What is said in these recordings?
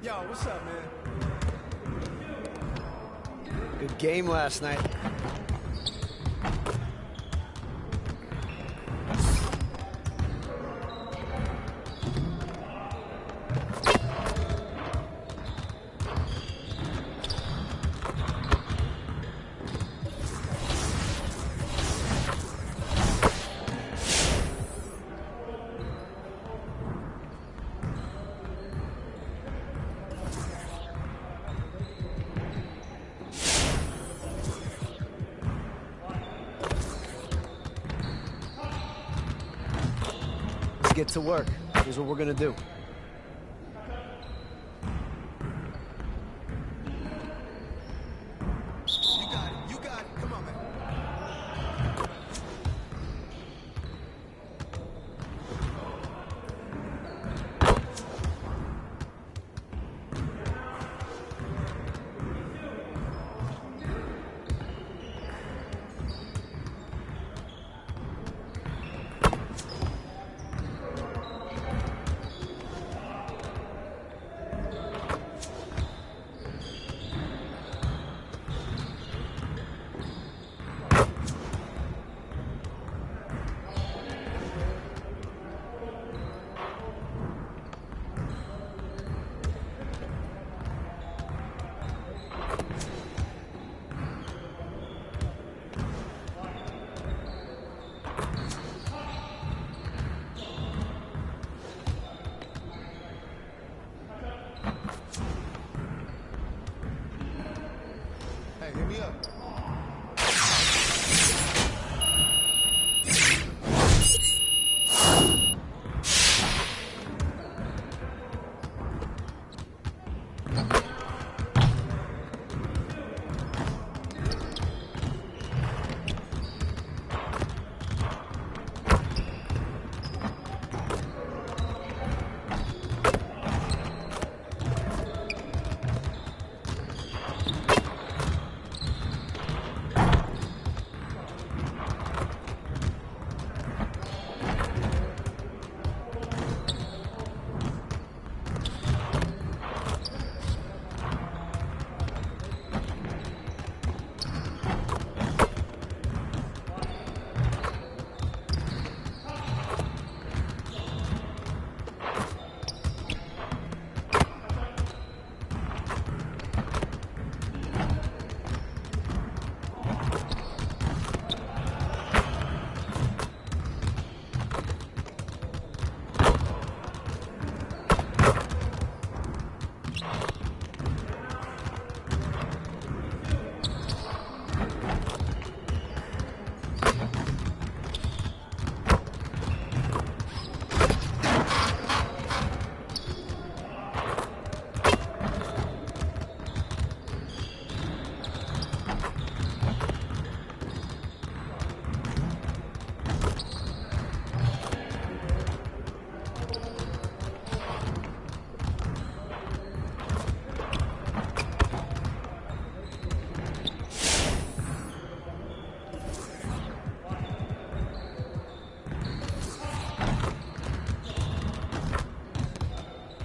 Yo, what's up, man? Good game last night. Get to work. Here's what we're gonna do. You got it. You got it. Come on, man. Hey, hit me up.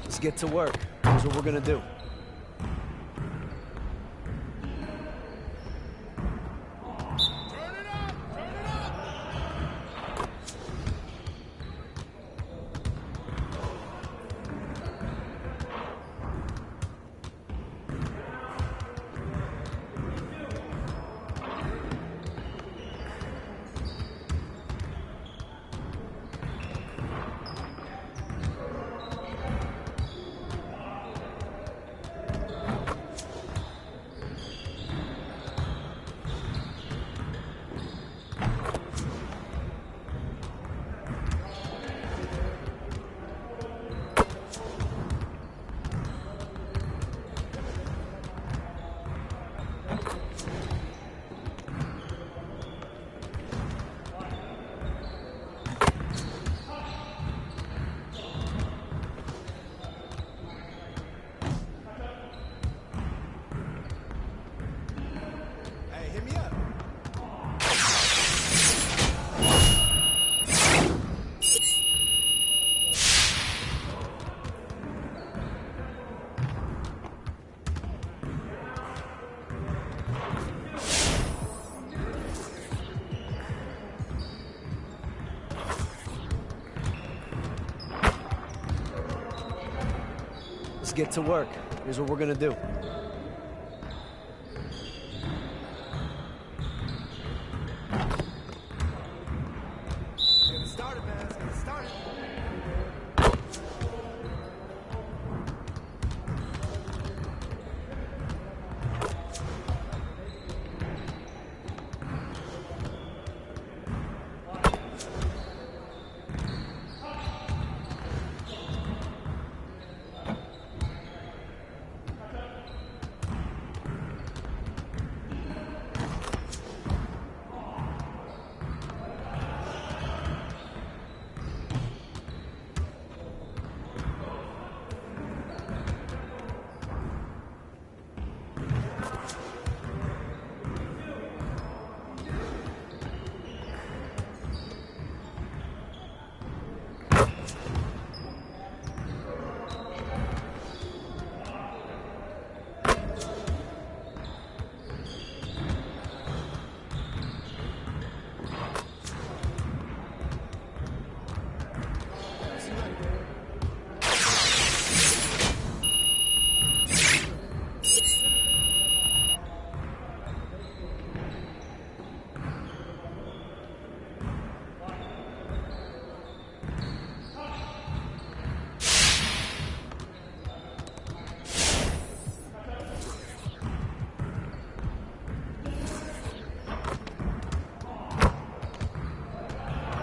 Let's get to work. Here's what we're gonna do. get to work. Here's what we're gonna do. Get it started, man. Let's get it started.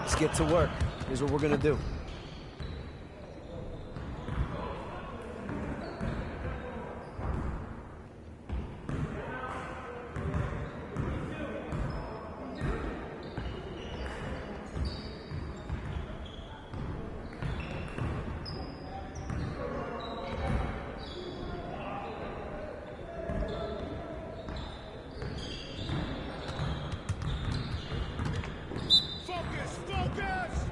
Let's get to work. Here's what we're gonna do. Focus! Focus!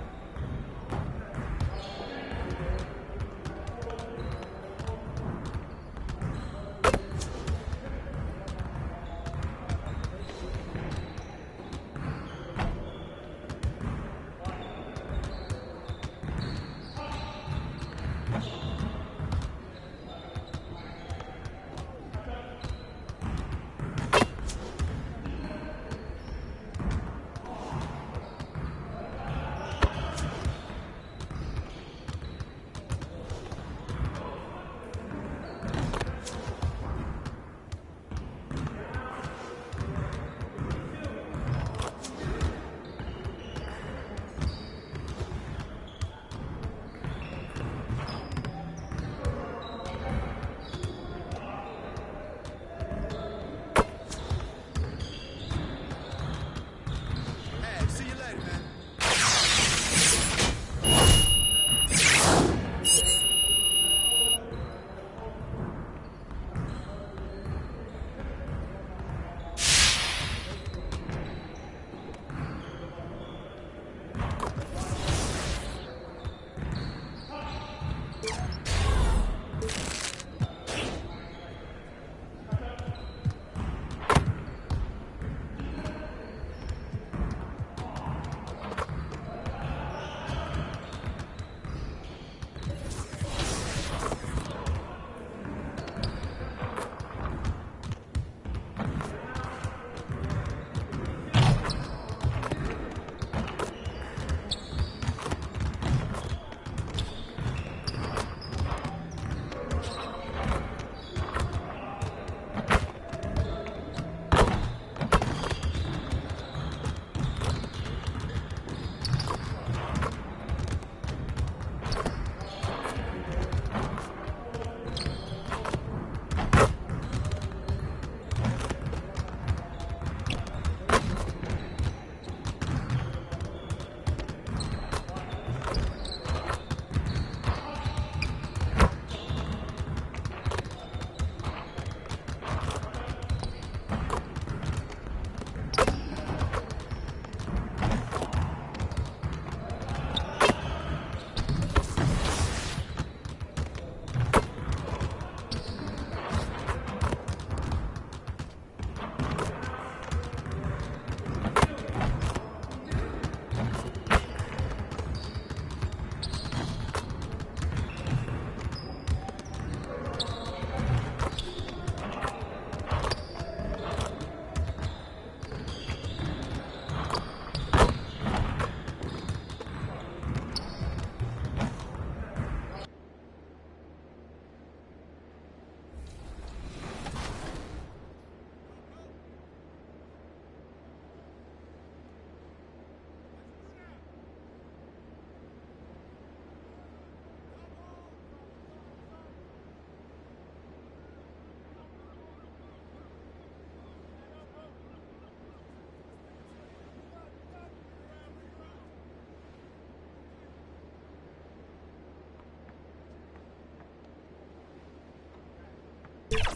For the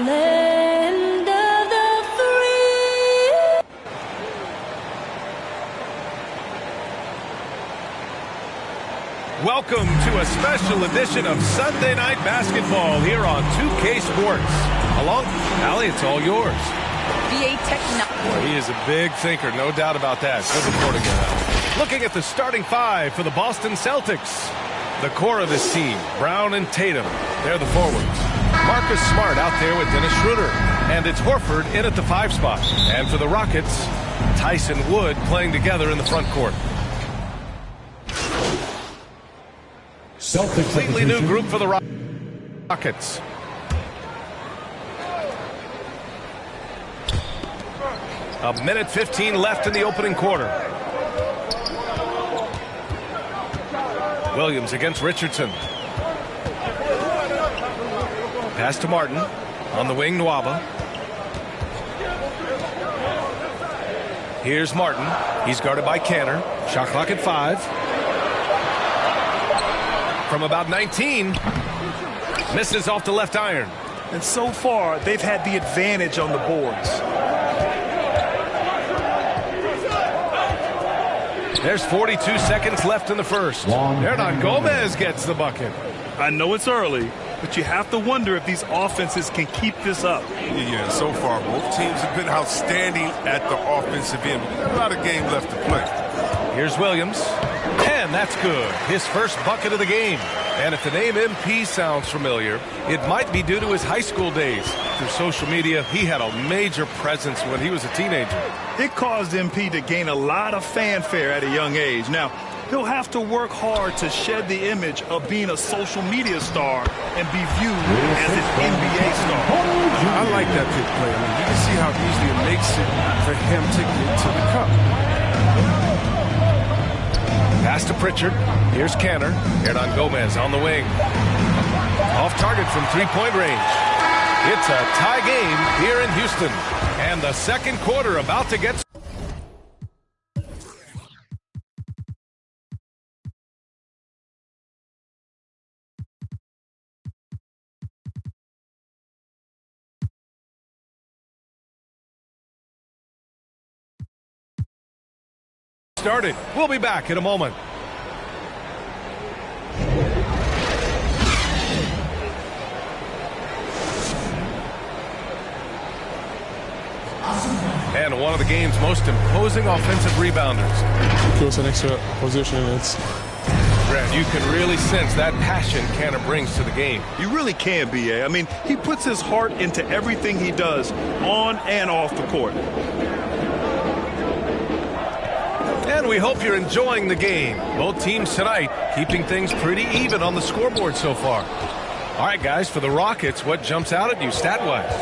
land of the free. Welcome to a special edition of Sunday Night Basketball here on 2K Sports. Along, Allie, it's all yours. VA Technology. He is a big thinker, no doubt about that. Good reporting, Allie. Looking at the starting five for the Boston Celtics. The core of this team, Brown and Tatum, they're the forwards. Marcus Smart out there with Dennis Schroeder. And it's Horford in at the 5 spot. And for the Rockets, Tyson Wood playing together in the front court. Completely new group for the Rockets. A minute 15 left in the opening quarter. Williams against Richardson. Pass to Martin. On the wing, Nwaba. Here's Martin. He's guarded by Canner. Shot clock at 5. From about 19. Misses off the left iron. And so far, they've had the advantage on the boards. There's 42 seconds left in the first. Hernan Gomez gets the bucket. I know it's early, but you have to wonder if these offenses can keep this up. Yeah, so far both teams have been outstanding at the offensive end. We've got a lot of game left to play. Here's Williams. And that's good. His first bucket of the game. And if the name MP sounds familiar, it might be due to his high school days. Through social media, he had a major presence when he was a teenager. It caused MP to gain a lot of fanfare at a young age. Now, he'll have to work hard to shed the image of being a social media star and be viewed as an NBA star. I like that big play. I mean, you can see how easily it makes it for him to get to the cup. Pass to Pritchard. Here's Canner. Hernan Gomez on the wing. Off target from three-point range. It's a tie game here in Houston. And the second quarter about to get started. We'll be back in a moment. And one of the game's most imposing offensive rebounders. It's an extra position. Grant, you can really sense that passion Canner brings to the game. You really can, B.A. I mean, he puts his heart into everything he does on and off the court. And we hope you're enjoying the game. Both teams tonight keeping things pretty even on the scoreboard so far. All right, guys, for the Rockets, what jumps out at you stat-wise?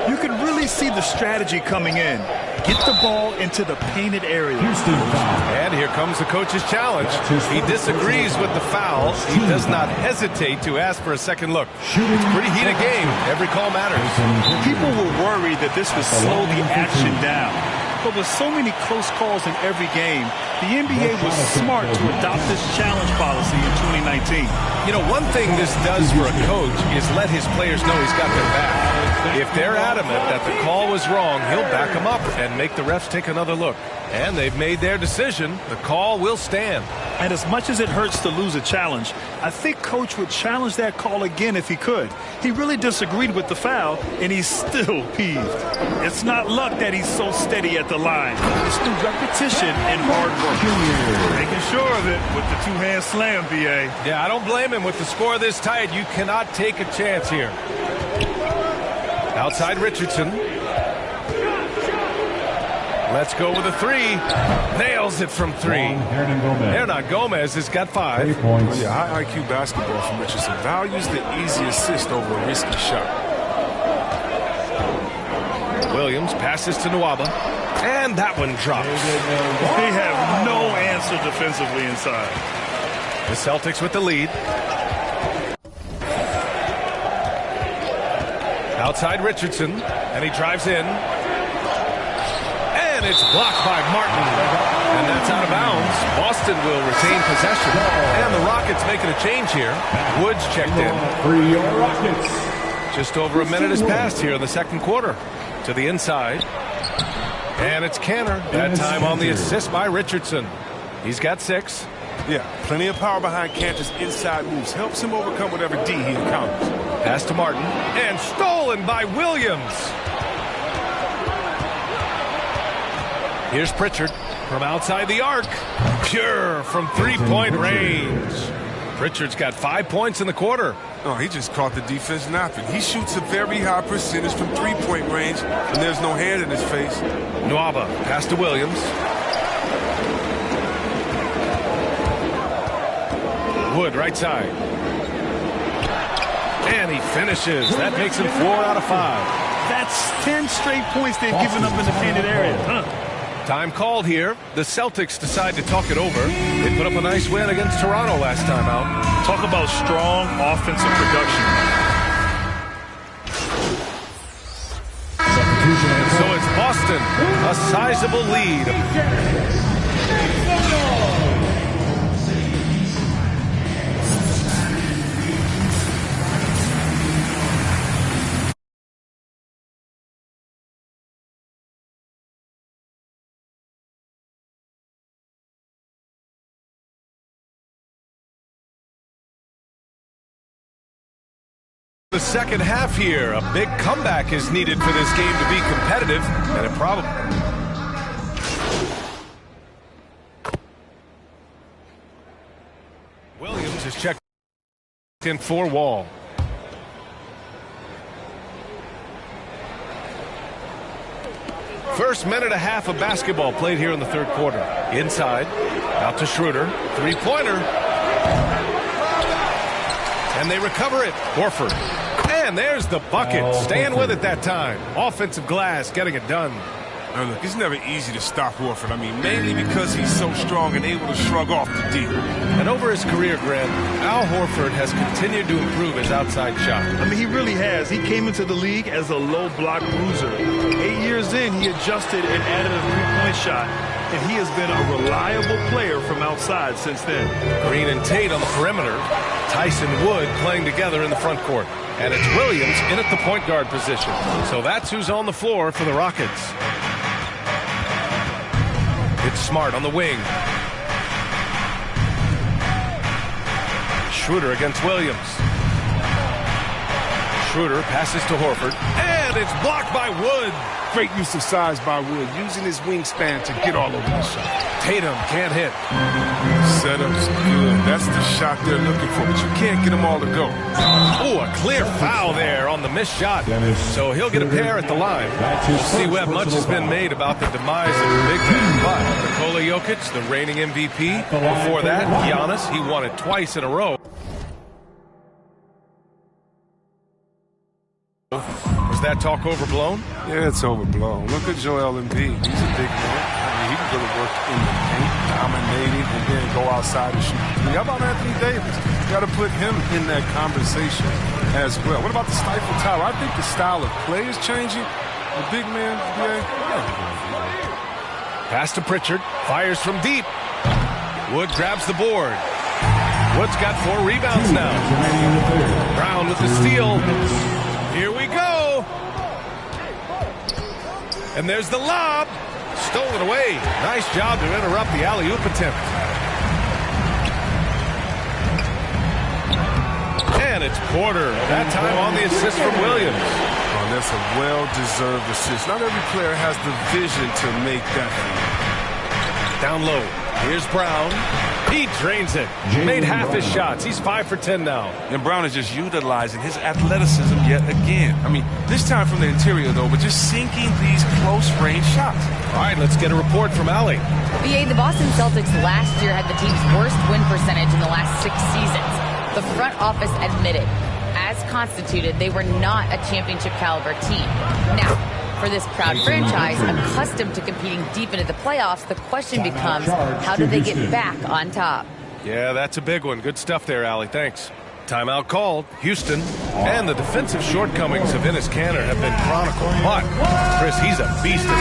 You can really see the strategy coming in. Get the ball into the painted area. And here comes the coach's challenge. He disagrees with the foul. He does not hesitate to ask for a second look. It's a pretty heated game. Every call matters. People were worried that this would slow the action down. But with so many close calls in every game, the NBA was smart to adopt this challenge policy in 2019. You know, one thing this does for a coach is let his players know he's got their back. If they're adamant that the call was wrong, he'll back them up and make the refs take another look. And they've made their decision. The call will stand. And as much as it hurts to lose a challenge, I think Coach would challenge that call again if he could. He really disagreed with the foul, and he's still peeved. It's not luck that he's so steady at the line. It's through repetition and hard work. Making sure of it with the two-hand slam, B.A. Yeah, I don't blame him. With the score this tight, you cannot take a chance here. Outside Richardson. Let's go with a three. Nails it from three. Hernan Gomez has got 5. Yeah, high IQ basketball from Richardson. Values the easy assist over a risky shot. Williams passes to Nwaba. And that one drops. They have no answer defensively inside. The Celtics with the lead. Outside Richardson. And he drives in. And it's blocked by Martin. And that's out of bounds. Boston will retain possession. And the Rockets making a change here. Woods checked in. For your Rockets. Just over a minute has passed here in the second quarter. To the inside. And it's Kanter. That time on the assist by Richardson. He's got 6. Yeah, plenty of power behind Kanter's inside moves. Helps him overcome whatever D he encounters. Pass to Martin. And stolen by Williams. Here's Pritchard from outside the arc. Pure from three-point range. Pritchard's got 5 points in the quarter. Oh, he just caught the defense napping. He shoots a very high percentage from three-point range, and there's no hand in his face. Nwaba, pass to Williams. Wood, right side. And he finishes. That makes him 4 out of 5. That's 10 straight points they've given up in the painted area. Time called here. The Celtics decide to talk it over. They put up a nice win against Toronto last time out. Talk about strong offensive production. So it's Boston, a sizable lead. The second half here. A big comeback is needed for this game to be competitive, and it probably... Williams is checked in for Wall. First minute and a half of basketball played here in the third quarter. Inside, out to Schroeder. Three-pointer. And they recover it. Horford. And there's the bucket. Staying with it that time. Offensive glass, getting it done. Now look, it's never easy to stop Horford. I mean, mainly because he's so strong and able to shrug off the deal. And over his career, Grant, Al Horford has continued to improve his outside shot. I mean, he really has. He came into the league as a low block bruiser. 8 years in, he adjusted and added a three-point shot. And he has been a reliable player from outside since then. Green and Tate on the perimeter. Tyson Wood playing together in the front court. And it's Williams in at the point guard position. So that's who's on the floor for the Rockets. It's Smart on the wing. Schroeder against Williams. Schroeder passes to Horford. And it's blocked by Wood. Great use of size by Wood, using his wingspan to get all over the shot. Tatum can't hit. Setup's good. That's the shot they're looking for, but you can't get them all to go. Oh, a clear foul there on the missed shot. So he'll get a pair at the line. We'll see, Webb, much has been made about the demise of the big man. But Nikola Jokic, the reigning MVP. Before that, Giannis, he won it twice in a row. Was that talk overblown? Yeah, it's overblown. Look at Joel Embiid. He's a big man. I mean, he can really work in the paint, dominating, and then go outside and shoot. How about Anthony Davis? You got to put him in that conversation as well. What about the stifle tower? I think the style of play is changing. The big man, Pass to Pritchard. Fires from deep. Wood grabs the board. Wood's got 4 rebounds now. Brown with the steal. Here we go. And there's the lob. Stolen away. Nice job to interrupt the alley-oop attempt. And it's Porter. That time on the assist from Williams. Oh, that's a well-deserved assist. Not every player has the vision to make that feed. Down low. Here's Brown. He drains it. Made half his shots. He's 5 for 10 now. And Brown is just utilizing his athleticism yet again. I mean, this time from the interior, though, but just sinking these close-range shots. All right, let's get a report from Allie. BA, the Boston Celtics last year had the team's worst win percentage in the last 6 seasons. The front office admitted, as constituted, they were not a championship-caliber team. Now, for this proud franchise, accustomed to competing deep into the playoffs, the question becomes, how do they get back on top? Yeah, that's a big one. Good stuff there, Allie. Thanks. Timeout called. Houston. And the defensive shortcomings of Enes Kanter have been chronicled. But, Chris, he's a beast in the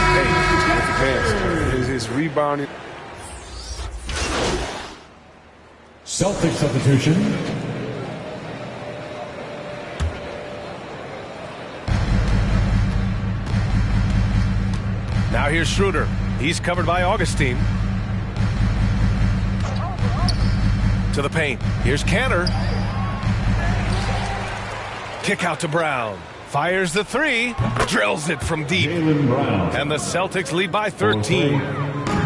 paint. His rebounding. Celtic substitution. Now here's Schroeder. He's covered by Augustine. To the paint. Here's Cantor. Kick out to Brown. Fires the three. Drills it from deep. Brown. And the Celtics lead by 13.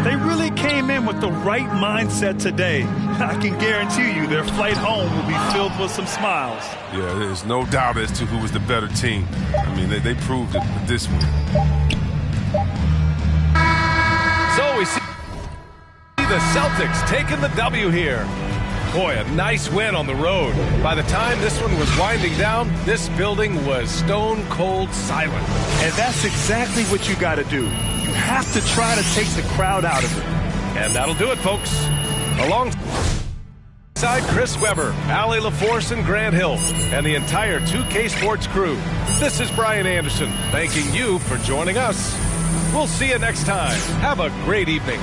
They really came in with the right mindset today. I can guarantee you their flight home will be filled with some smiles. Yeah, there's no doubt as to who was the better team. I mean, they proved it with this one. So we see the Celtics taking the W here. Boy, a nice win on the road. By the time this one was winding down, this building was stone cold silent. And that's exactly what you got to do. You have to try to take the crowd out of it. And that'll do it, folks. Alongside Chris Webber, Allie LaForce, and Grant Hill, and the entire 2K Sports crew, this is Brian Anderson, thanking you for joining us. We'll see you next time. Have a great evening.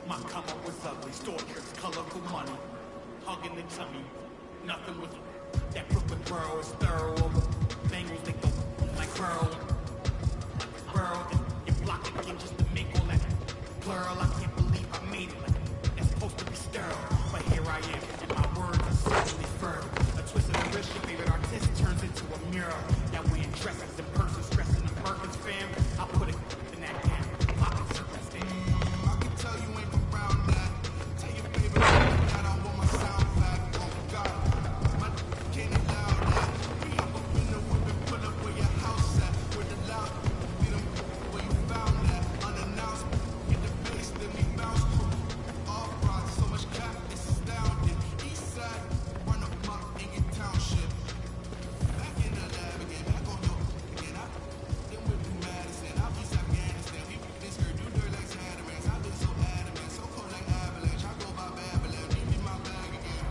My come up was ugly, store trips, colorful money, hugging the tummy. Nothing was that Brooklyn borough is thorough. Bengals they go like Burrow, and you block again just to make all that plural. I can't believe I made it. Like it's supposed to be sterile, but here I am, and my words are certainly firm. A twist of the wrist, your favorite artist turns into a mural. Now wearing dresses in person, stressing the Perkins fam. I put it in that can. Pockets are resting. I can tell you ain't around that. Tell your favorite that I want my sound back. Oh God, my can't allow that. We hop up in the whip and pull up where your house at. Where the loud beat 'em where you found that. Unannounced in the face, then we bounce through. All brought so much cap, it's astounding. East side, run up in your township. Back in the lab again, back on your again. Then we'll do Madison. I'll be Afghanistan. We this girl do dirt like Saddamans. I've been so adamant, so cold like avalanche. I go by Babylon, give me my bag again.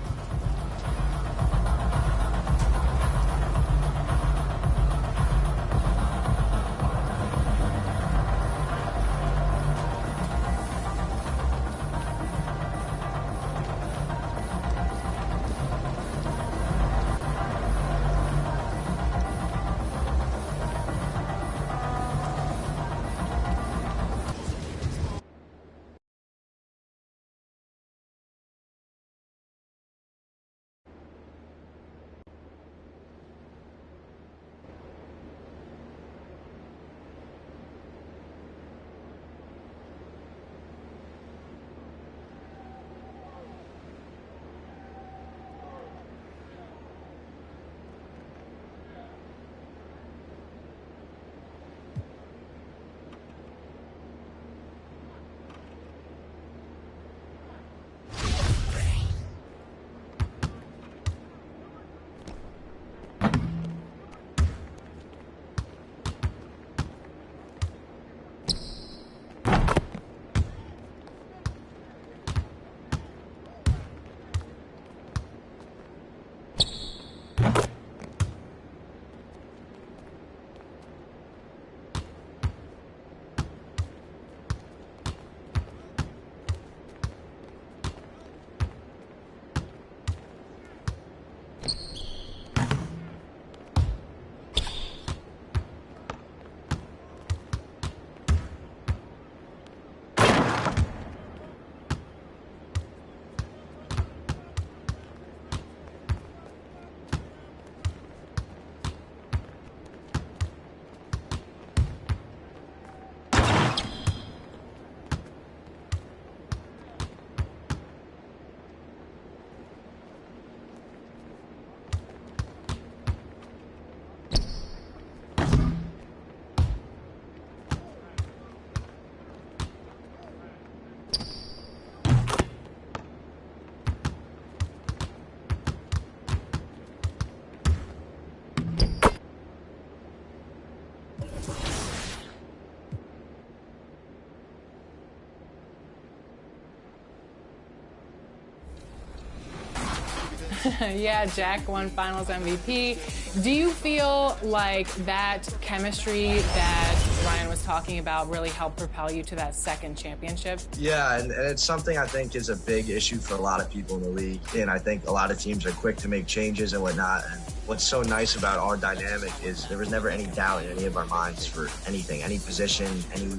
Yeah, Jack won Finals MVP. Do you feel like that chemistry that Ryan was talking about really helped propel you to that second championship? Yeah, and it's something I think is a big issue for a lot of people in the league. And I think a lot of teams are quick to make changes and whatnot. And what's so nice about our dynamic is there was never any doubt in any of our minds for anything, any position, any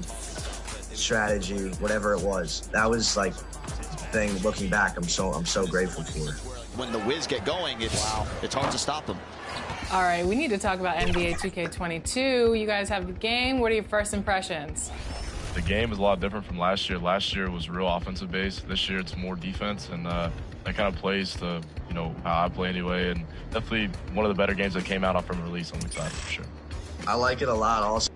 strategy, whatever it was. That was like the thing looking back, I'm so grateful for. When the Wiz get going, it's hard to stop them. All right, we need to talk about NBA 2K22. You guys have the game. What are your first impressions? The game is a lot different from last year. Last year was real offensive based. This year it's more defense, and that kind of plays to how I play anyway. And definitely one of the better games that came out from release. I'm excited for sure. I like it a lot also.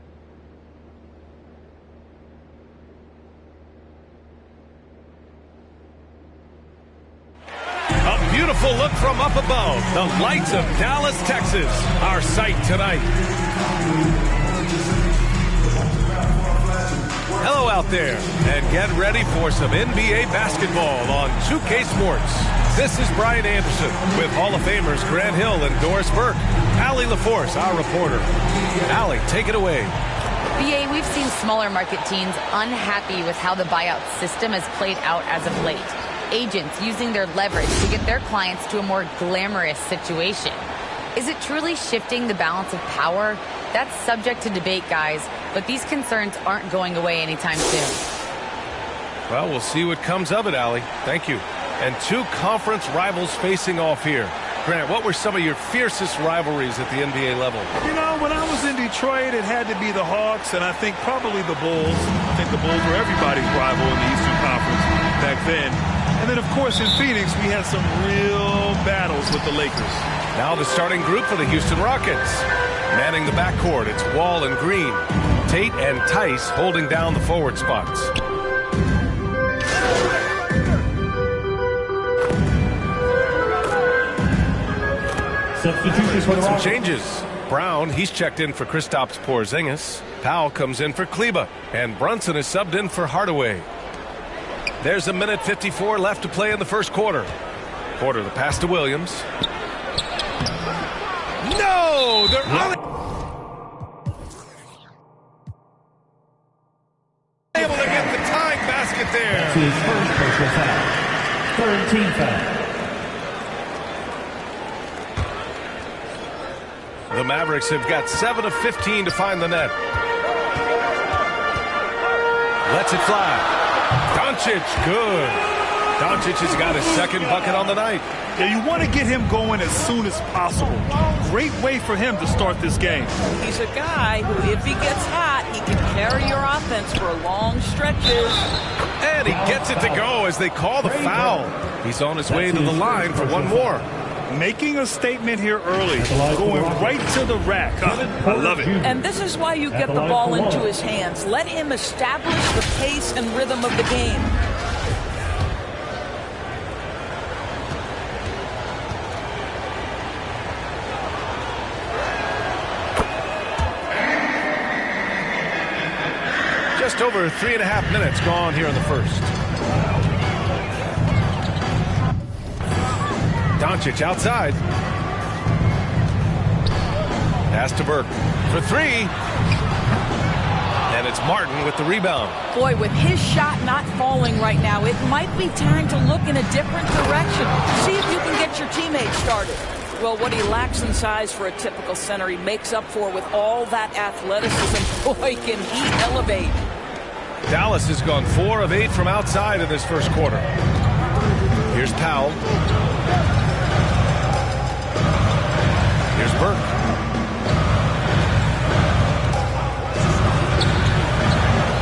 look from up above, the lights of Dallas, Texas, our sight tonight. Hello out there, and get ready for some NBA basketball on 2K Sports. This is Brian Anderson with Hall of Famers Grant Hill and Doris Burke. Allie LaForce, our reporter. Allie, take it away. BA, we've seen smaller market teams unhappy with how the buyout system has played out as of late. Agents using their leverage to get their clients to a more glamorous situation. Is it truly shifting the balance of power? That's subject to debate, guys, but these concerns aren't going away anytime soon. Well, we'll see what comes of it, Allie. Thank you. And two conference rivals facing off here. Grant, what were some of your fiercest rivalries at the NBA level? You know, when I was in Detroit, it had to be the Hawks, and I think probably the Bulls. I think the Bulls were everybody's rival in the Eastern Conference back then. And then, of course, in Phoenix, we had some real battles with the Lakers. Now the starting group for the Houston Rockets. Manning the backcourt, it's Wall and Green. Tate and Tice holding down the forward spots. With some changes. Brown, he's checked in for Kristaps Porzingis. Powell comes in for Kleba. And Brunson is subbed in for Hardaway. There's a minute 54 left to play in the first quarter. Porter, the pass to Williams. No! They're able to get the tying basket there. That's his first personal foul. Third team foul. The Mavericks have got 7 of 15 to find the net. Lets it fly. Doncic, good. Doncic has got his second bucket on the night. Yeah, you want to get him going as soon as possible. Great way for him to start this game. He's a guy who, if he gets hot, he can carry your offense for long stretches. And he gets it to go as they call the foul. He's on his way to the line for one more. Making a statement here early, going right to the rack. I love it. And this is why you get the ball into his hands. Let him establish the pace and rhythm of the game. Just over 3.5 minutes gone here in the first. Doncic outside. Pass to Burke for three. And it's Martin with the rebound. Boy, with his shot not falling right now, it might be time to look in a different direction. See if you can get your teammates started. Well, what he lacks in size for a typical center, he makes up for with all that athleticism. Boy, can he elevate. Dallas has gone 4 of 8 from outside in this first quarter. Here's Powell. Here's Burke.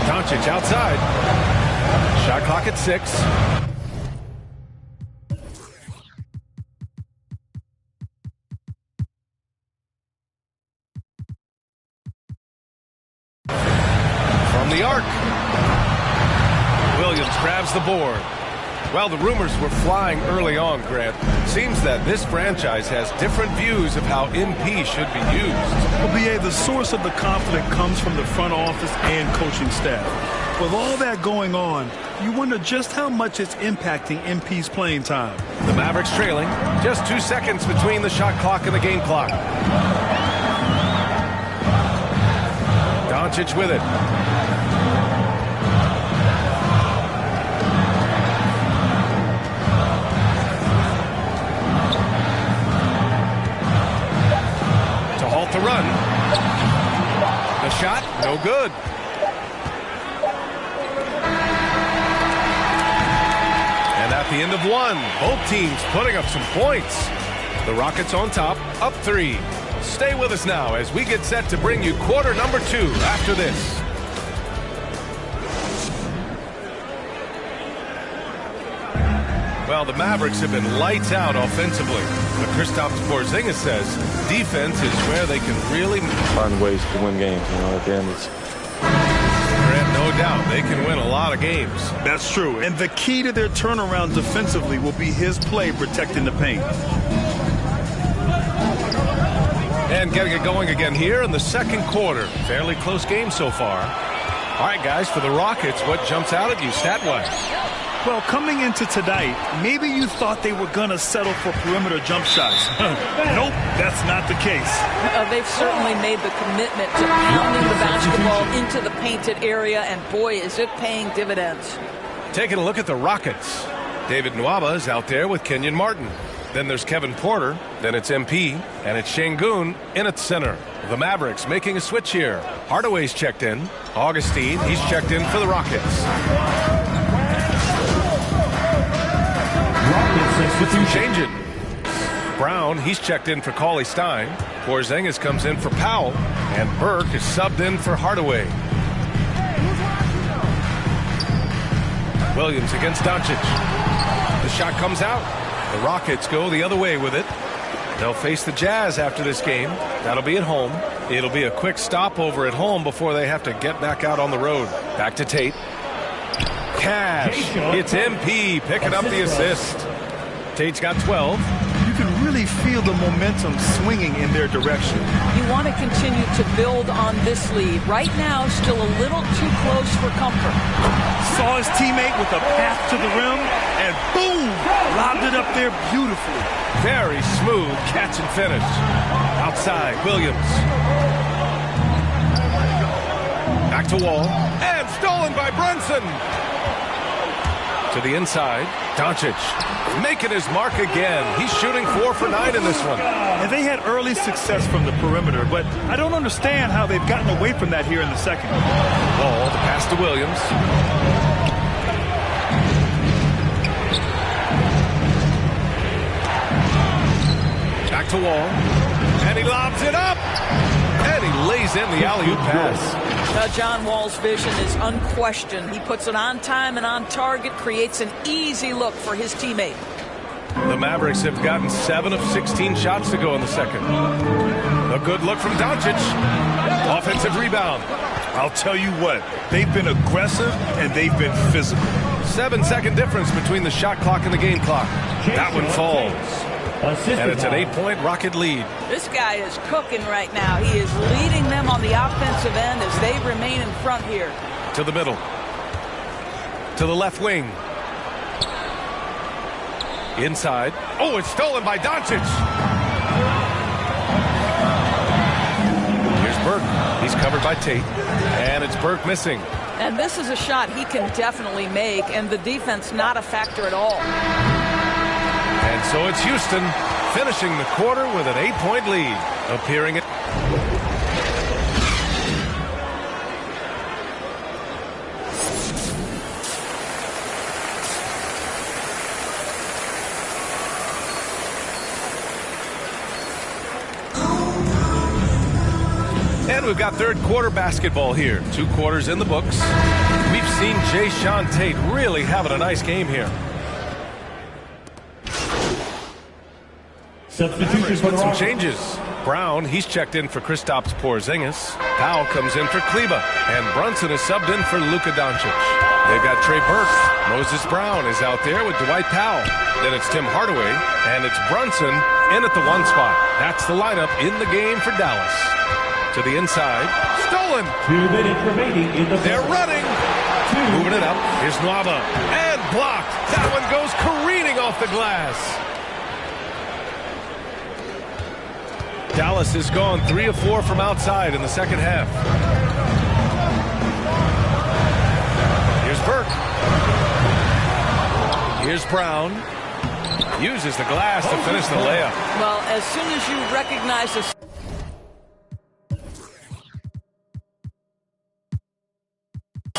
Doncic outside. Shot clock at 6. From the arc. Williams grabs the board. Well, the rumors were flying early on, Grant. Seems that this franchise has different views of how MP should be used. Well, BA, the source of the conflict comes from the front office and coaching staff. With all that going on, you wonder just how much it's impacting MP's playing time. The Mavericks trailing. Just 2 seconds between the shot clock and the game clock. Doncic with it. To run. The shot, no good. And at the end of one, both teams putting up some points. The Rockets on top, up 3. Stay with us now as we get set to bring you quarter number 2 after this. Well, the Mavericks have been lights out offensively. But Kristaps Porzingis says defense is where they can really find ways to win games. You know, at the end, it's Grant, no no doubt they can win a lot of games. That's true. And the key to their turnaround defensively will be his play protecting the paint. And getting it going again here in the second quarter. Fairly close game so far. All right, guys, for the Rockets, what jumps out at you stat-wise? Well, coming into tonight, maybe you thought they were going to settle for perimeter jump shots. Nope, that's not the case. They've certainly made the commitment to pounding the basketball into the painted area, and boy, is it paying dividends. Taking a look at the Rockets. David Nwaba is out there with Kenyon Martin. Then there's Kevin Porter. Then it's MP. And it's Şengün in at center. The Mavericks making a switch here. Hardaway's checked in. Augustine, he's checked in for the Rockets. With you changing. Brown, he's checked in for Cauley Stein. Porzingis comes in for Powell. And Burke is subbed in for Hardaway. Williams against Doncic. The shot comes out. The Rockets go the other way with it. They'll face the Jazz after this game. That'll be at home. It'll be a quick stopover at home before they have to get back out on the road. Back to Tate. Cash. It's MP picking up the assist. Tate's got 12. You can really feel the momentum swinging in their direction. You want to continue to build on this lead. Right now, still a little too close for comfort. Saw his teammate with a path to the rim, and boom! Lobbed it up there beautifully. Very smooth catch and finish. Outside, Williams. Back to Wall. And stolen by Brunson. To the inside, Doncic making his mark again. He's shooting 4 for 9 in this one. And they had early success from the perimeter, but I don't understand how they've gotten away from that here in the second. Wall, the pass to Williams. Back to Wall. And he lobs it up. And he lays in the alley-oop pass. John Wall's vision is unquestioned. He puts it on time and on target, creates an easy look for his teammate. The Mavericks have gotten 7 of 16 shots to go in the second. A good look from Doncic. Offensive rebound. I'll tell you what, they've been aggressive and they've been physical. 7-second difference between the shot clock and the game clock. That one falls. And it's an 8-point Rocket lead. This guy is cooking right now. He is leading them on the offensive end as they remain in front here. To the middle. To the left wing. Inside. Oh, it's stolen by Doncic. Here's Burke. He's covered by Tate. And it's Burke missing. And this is a shot he can definitely make, and the defense not a factor at all. And so it's Houston finishing the quarter with an 8-point lead. Appearing at... And we've got third quarter basketball here. 2 quarters in the books. We've seen Jae'Sean Tate really having a nice game here. Substitution with some changes. Brown, he's checked in for Kristaps Porzingis. Powell comes in for Kleber. And Brunson is subbed in for Luka Doncic. They've got Trey Burke. Moses Brown is out there with Dwight Powell. Then it's Tim Hardaway. And it's Brunson in at the 1 spot. That's the lineup in the game for Dallas. To the inside. Stolen. 2 minutes remaining in the They're running. Moving it up. Here's Nwaba. And blocked. That one goes careening off the glass. Dallas has gone 3 of 4 from outside in the second half. Here's Burke. Here's Brown. Uses the glass to finish the layup. Well, as soon as you recognize the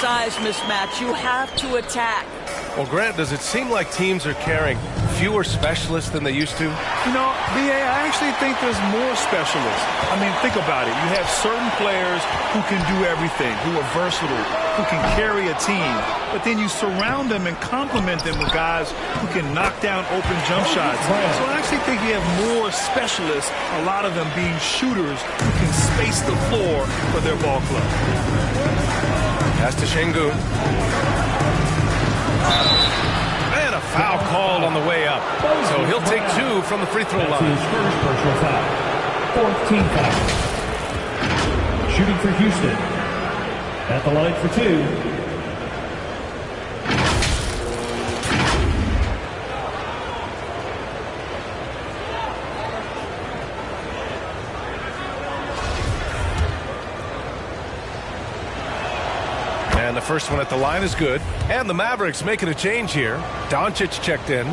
size mismatch, you have to attack. Well, Grant, does it seem like teams are caring fewer specialists than they used to? You know, B.A., I actually think there's more specialists. I mean, think about it. You have certain players who can do everything, who are versatile, who can carry a team. But then you surround them and complement them with guys who can knock down open jump shots. So I actually think you have more specialists, a lot of them being shooters who can space the floor for their ball club. Pass to Şengün. And a foul called on the way up. So he'll take 2 from the free throw line. His first personal foul. 4th team foul. Shooting for Houston. At the line for 2. And the first one at the line is good. And the Mavericks making a change here. Doncic checked in.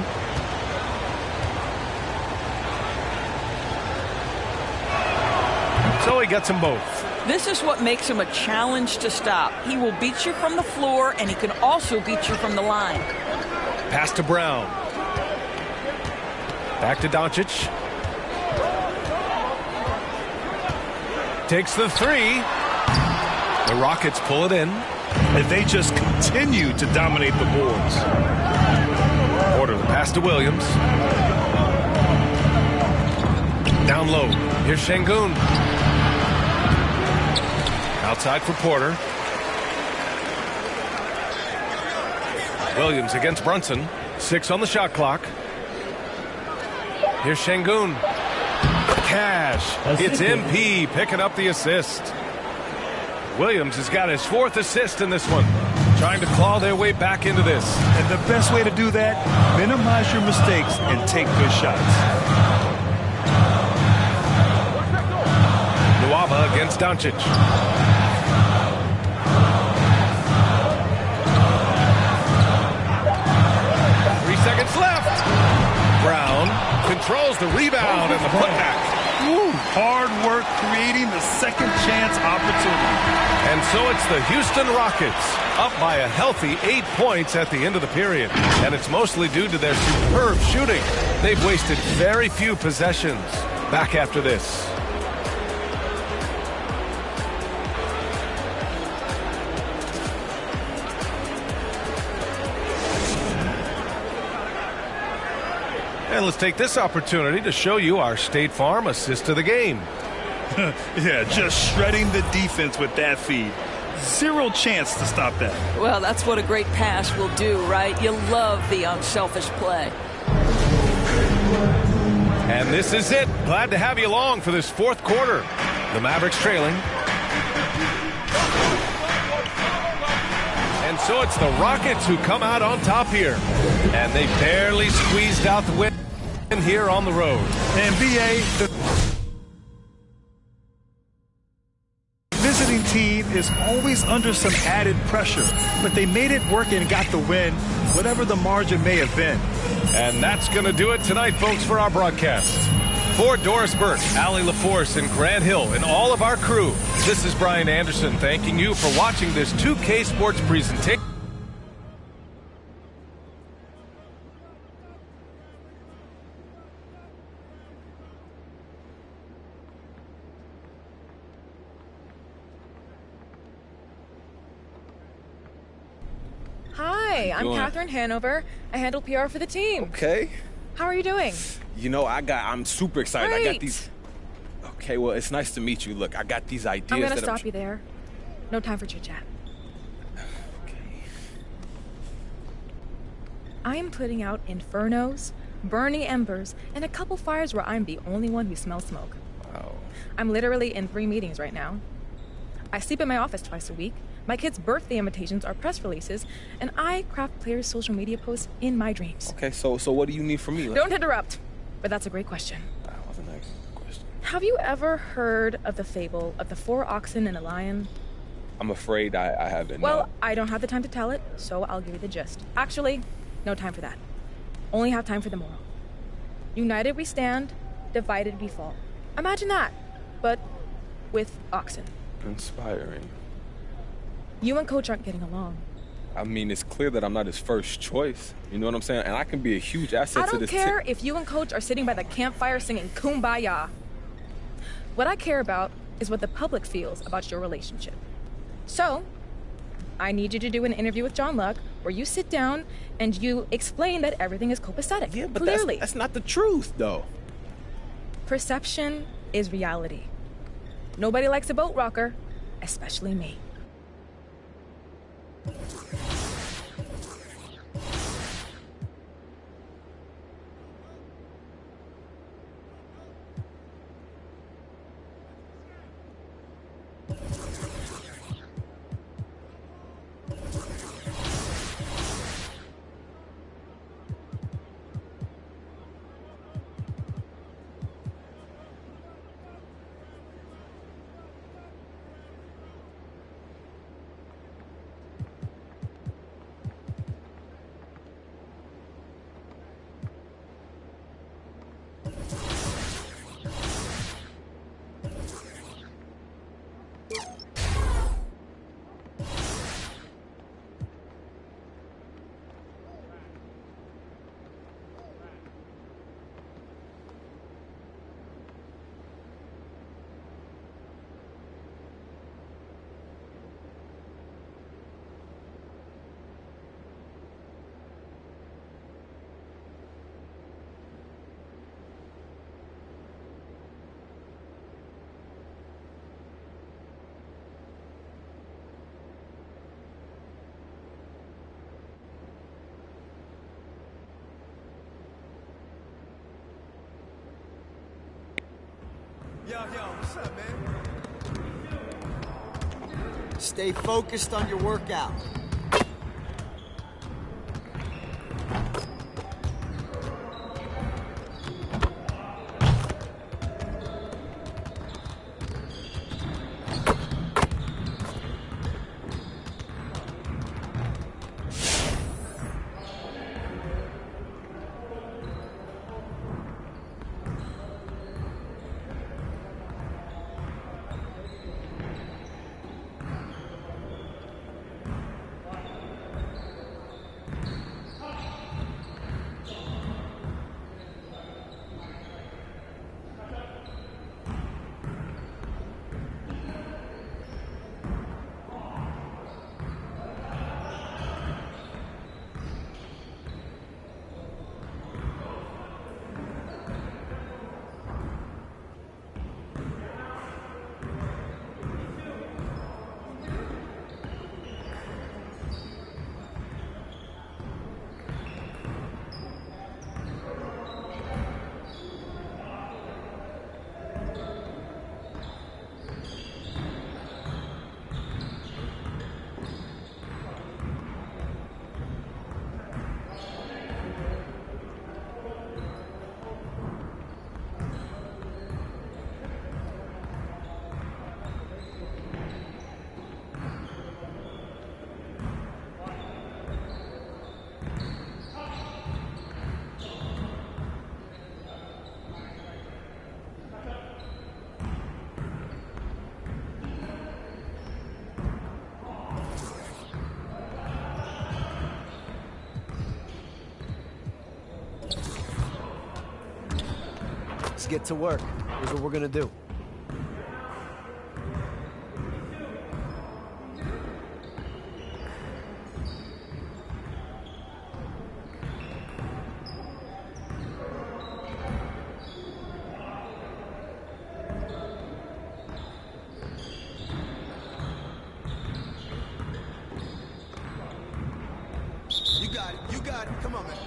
So he gets them both. This is what makes him a challenge to stop. He will beat you from the floor, and he can also beat you from the line. Pass to Brown. Back to Doncic. Takes the 3. The Rockets pull it in. And they just continue to dominate the boards. Porter, the pass to Williams. Down low. Here's Şengün. Outside for Porter. Williams against Brunson. 6 on the shot clock. Here's Şengün. Cash. It's MP picking up the assist. Williams has got his 4th assist in this one. Trying to claw their way back into this. And the best way to do that, minimize your mistakes and take good shots. Nwaba against Doncic. Seconds left. Brown controls the rebound and the putback. Woo, hard work creating the second chance opportunity. And so it's the Houston Rockets up by a healthy 8 points at the end of the period. And it's mostly due to their superb shooting. They've wasted very few possessions. Back after this. And let's take this opportunity to show you our State Farm assist to the game. Yeah, just shredding the defense with that feed. Zero chance to stop that. Well, that's what a great pass will do, right? You love the unselfish play. And this is it. Glad to have you along for this 4th quarter. The Mavericks trailing. And so it's the Rockets who come out on top here. And they barely squeezed out the win here on the road. And B.A., the visiting team is always under some added pressure, but they made it work and got the win, whatever the margin may have been. And that's going to do it tonight, folks, for our broadcast. For Doris Burke, Allie LaForce, and Grant Hill, and all of our crew, this is Brian Anderson thanking you for watching this 2K Sports presentation. Hi, I'm Catherine Hanover. I handle PR for the team. Okay. How are you doing? You know, I'm super excited. Great. I got these. Okay, well, it's nice to meet you. Look, I got these ideas. I'm gonna stop you there. No time for chit chat. Okay. I am putting out infernos, burning embers, and a couple fires where I'm the only one who smells smoke. Wow. I'm literally in 3 meetings right now. I sleep in my office twice a week. My kids' birthday invitations are press releases, and I craft players' social media posts in my dreams. Okay, so what do you need from me? Don't interrupt, but that's a great question. That was a nice question. Have you ever heard of the fable of the 4 oxen and a lion? I'm afraid I haven't. Well, no. I don't have the time to tell it, so I'll give you the gist. Actually, no time for that. Only have time for the moral. United we stand, divided we fall. Imagine that, but with oxen. Inspiring. You and Coach aren't getting along. I mean, it's clear that I'm not his first choice. You know what I'm saying? And I can be a huge asset I to don't this care if you and Coach are sitting by the campfire singing Kumbaya. What I care about is what the public feels about your relationship. So, I need you to do an interview with John Luck where you sit down and you explain that everything is copacetic. Yeah, but clearly. that's not the truth, though. Perception is reality. Nobody likes a boat rocker, especially me. Yo, what's up, man? Stay focused on your workout. Let's get to work. Here's what we're gonna do. You got it. Come on, man.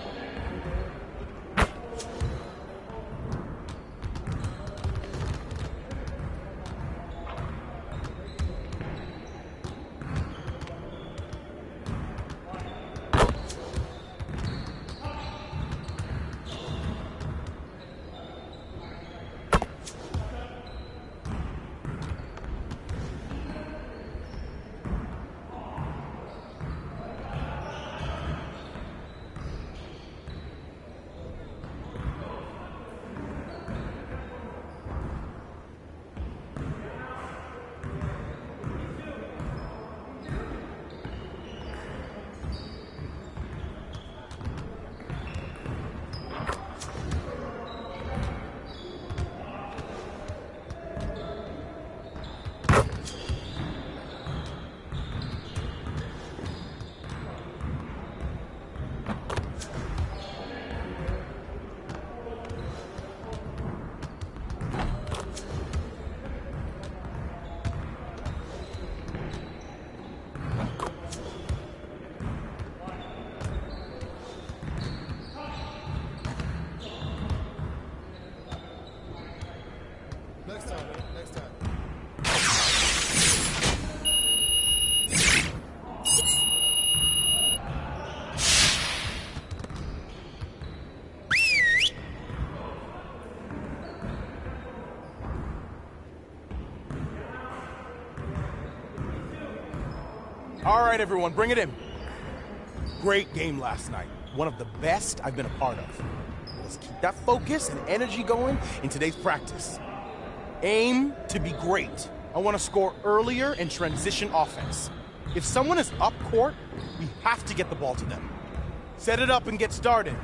Next time, man. Next time. All right, everyone, bring it in. Great game last night. One of the best I've been a part of. Let's keep that focus and energy going in today's practice. Aim to be great. I want to score earlier and transition offense. If someone is up court, we have to get the ball to them. Set it up and get started.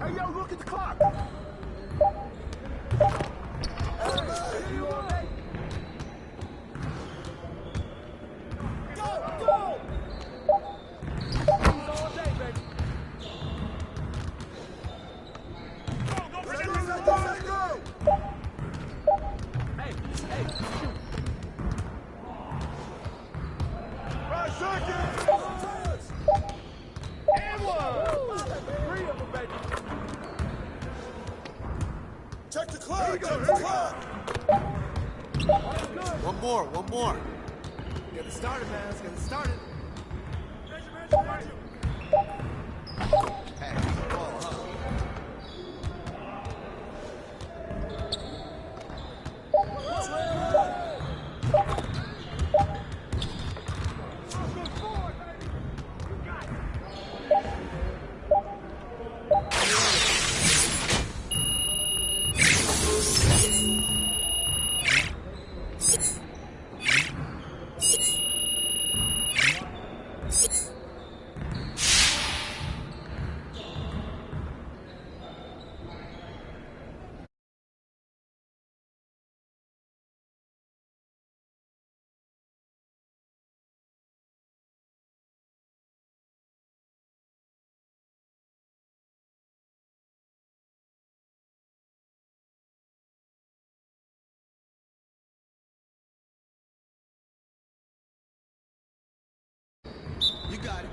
Hey, yo, look at the clock. Check the clock! Check the clock! One more. Get it started, man. Let's get it started. Hey, ball, huh?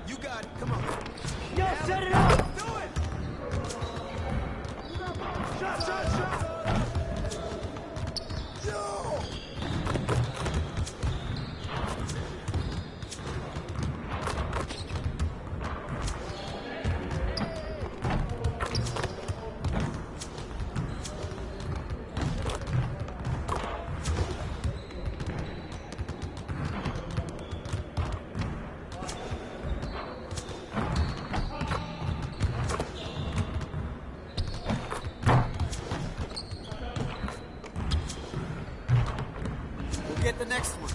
You got it. Come on. Yo, set it up. Do it. Shot. Yo. Get the next one.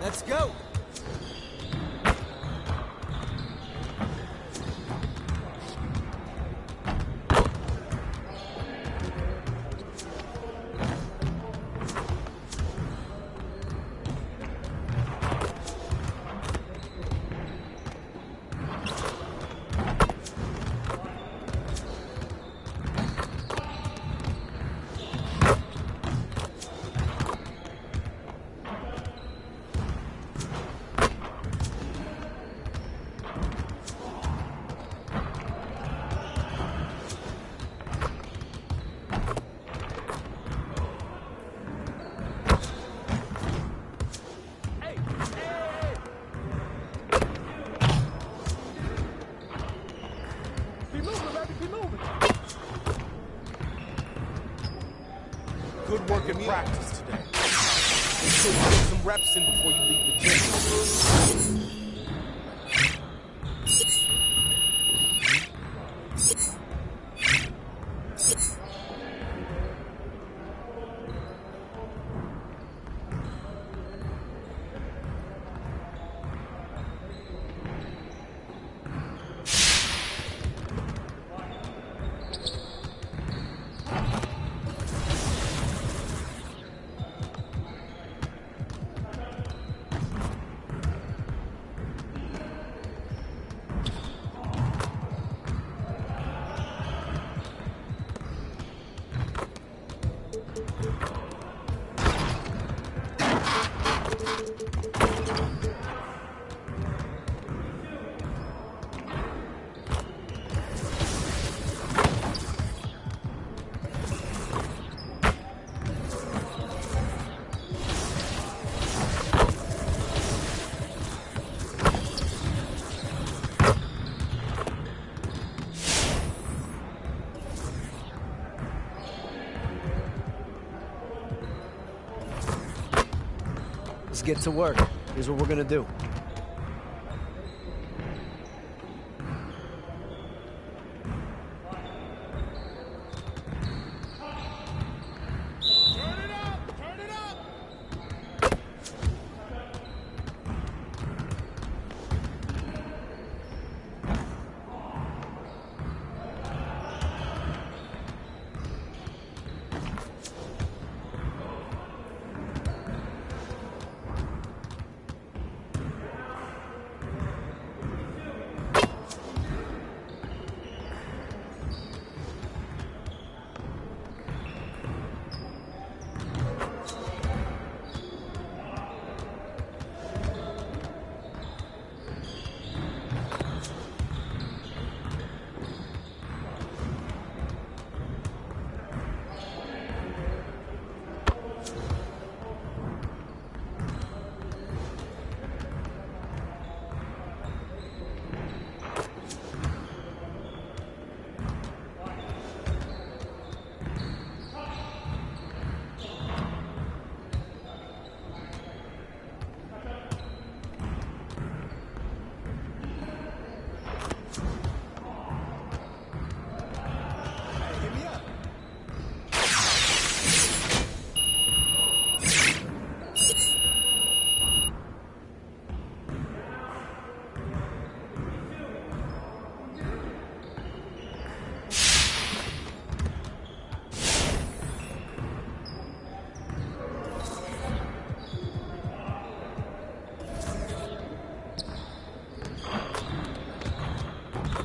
Let's go. hard work in practice today. Make sure you get some reps in before you leave the gym. Let's get to work. Here's what we're gonna do.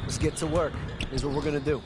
Let's get to work. Here's what we're gonna do.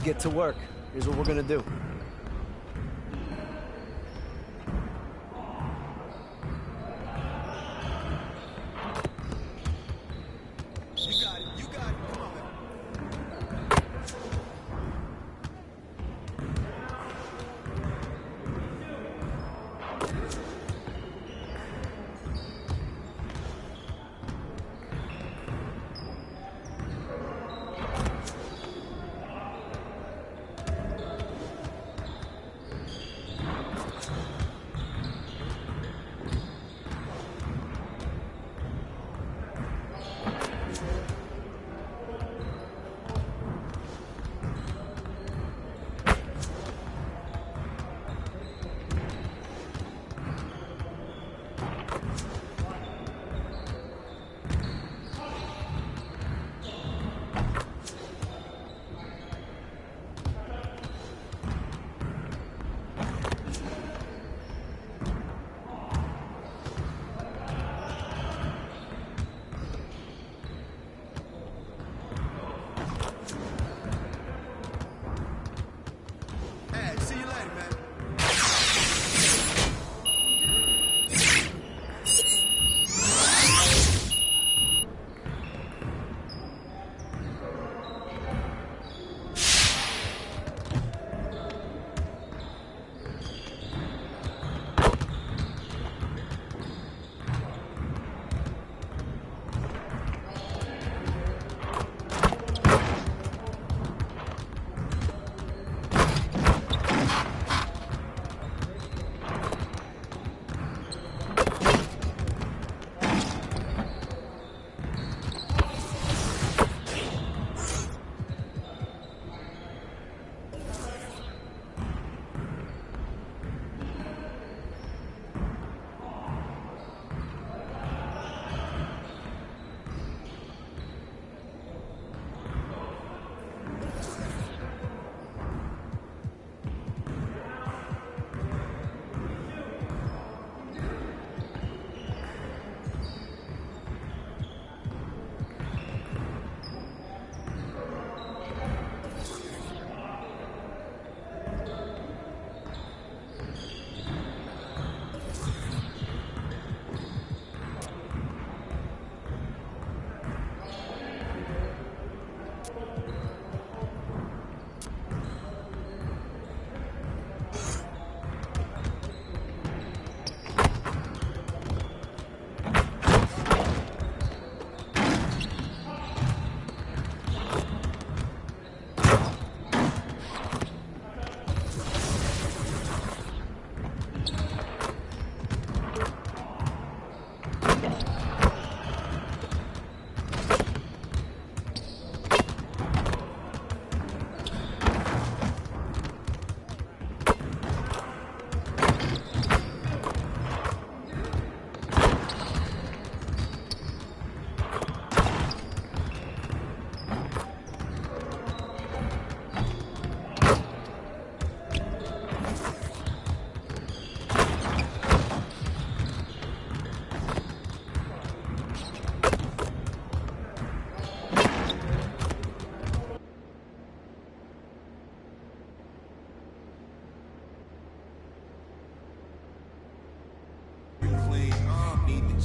get to work. Here's what we're gonna do.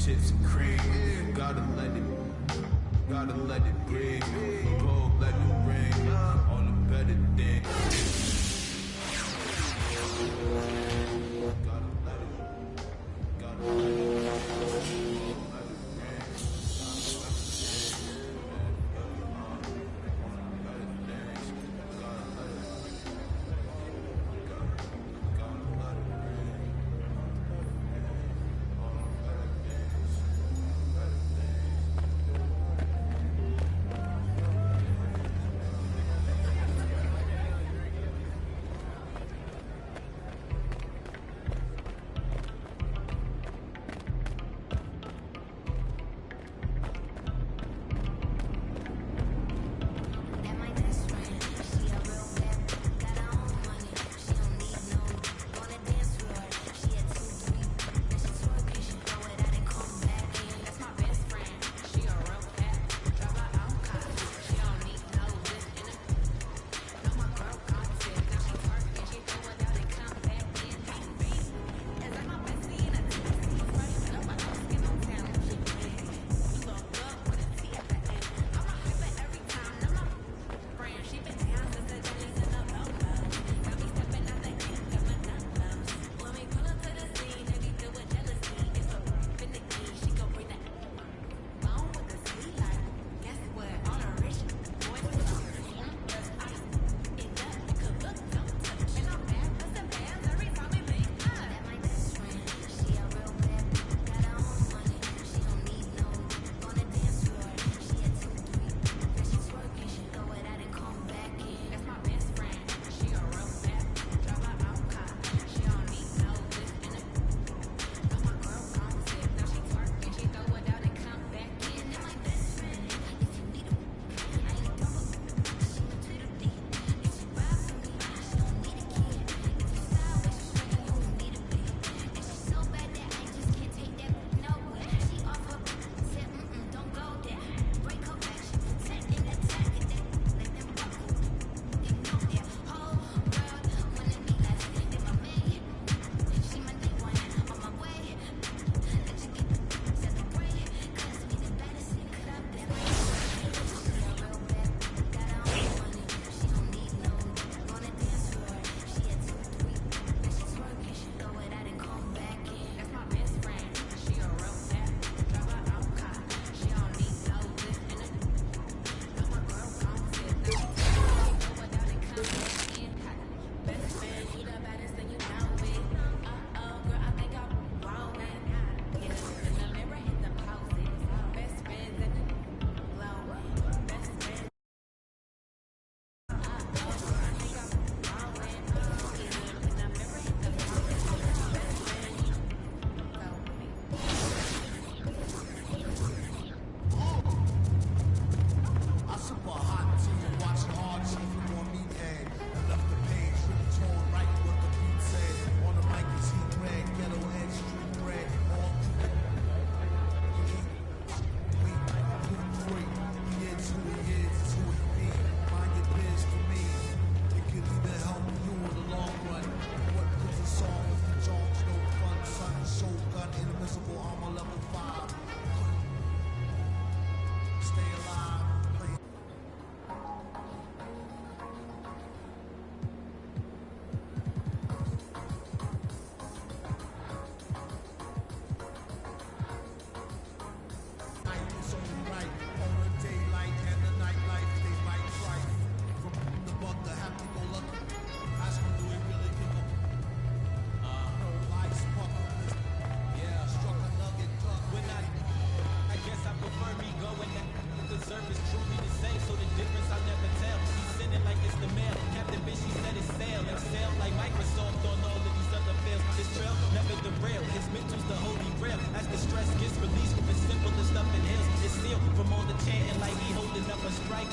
chips and cream. Gotta let it breathe. Gold, let it ring on the better thing.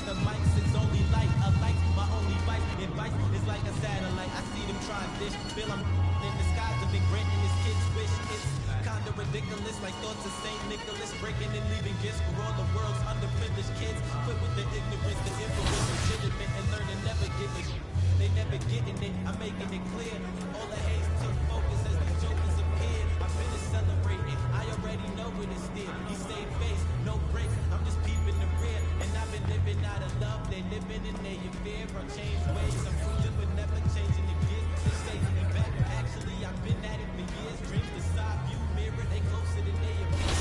The mic sits only light, a light, my only vice. Advice is like a satellite. I see them try this, feel I'm in the skies, a big grant in his kid's wish. It's kinda ridiculous, like thoughts of St. Nicholas, breaking and leaving gifts for all the world's underprivileged kids. Quit with the ignorance, the influence, legitimate, and learn to never give it. They never getting it, I'm making it clear. All the haze took focus as these jokers appeared. I finished celebrating, I already know what it's still. He stayed face, no breaks, I'm just peeping the rear. And I've been living out of love, they living in their fear. I change ways, I'm frugal but never changing the gears. They stay in back, actually I've been at it for years. Dreams the side view mirror, they closer than they appear.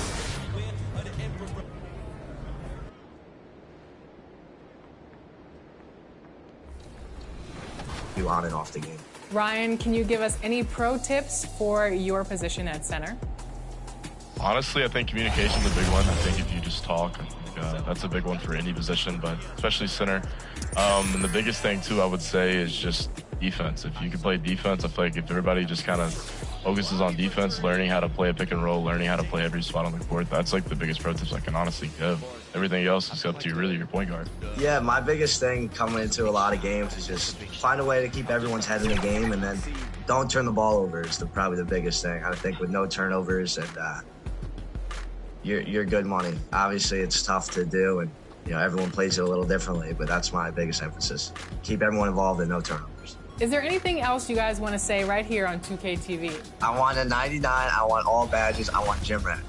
Beware of the emperor. You on and off the game. Ryan, can you give us any pro tips for your position at center? Honestly, I think communication's a big one. I think if you just talk, I think, that's a big one for any position, but especially center. And the biggest thing, too, I would say is just defense. If you can play defense, I feel like if everybody just kind of focuses on defense, learning how to play a pick and roll, learning how to play every spot on the court, that's like the biggest pro tips I can honestly give. Everything else is up to really your point guard. Yeah, my biggest thing coming into a lot of games is just find a way to keep everyone's head in the game, and then don't turn the ball over is probably the biggest thing. I think with no turnovers, and you're good money. Obviously, it's tough to do, and everyone plays it a little differently, but that's my biggest emphasis. Keep everyone involved and no turnovers. Is there anything else you guys want to say right here on 2K TV? I want a 99. I want all badges. I want gym rat.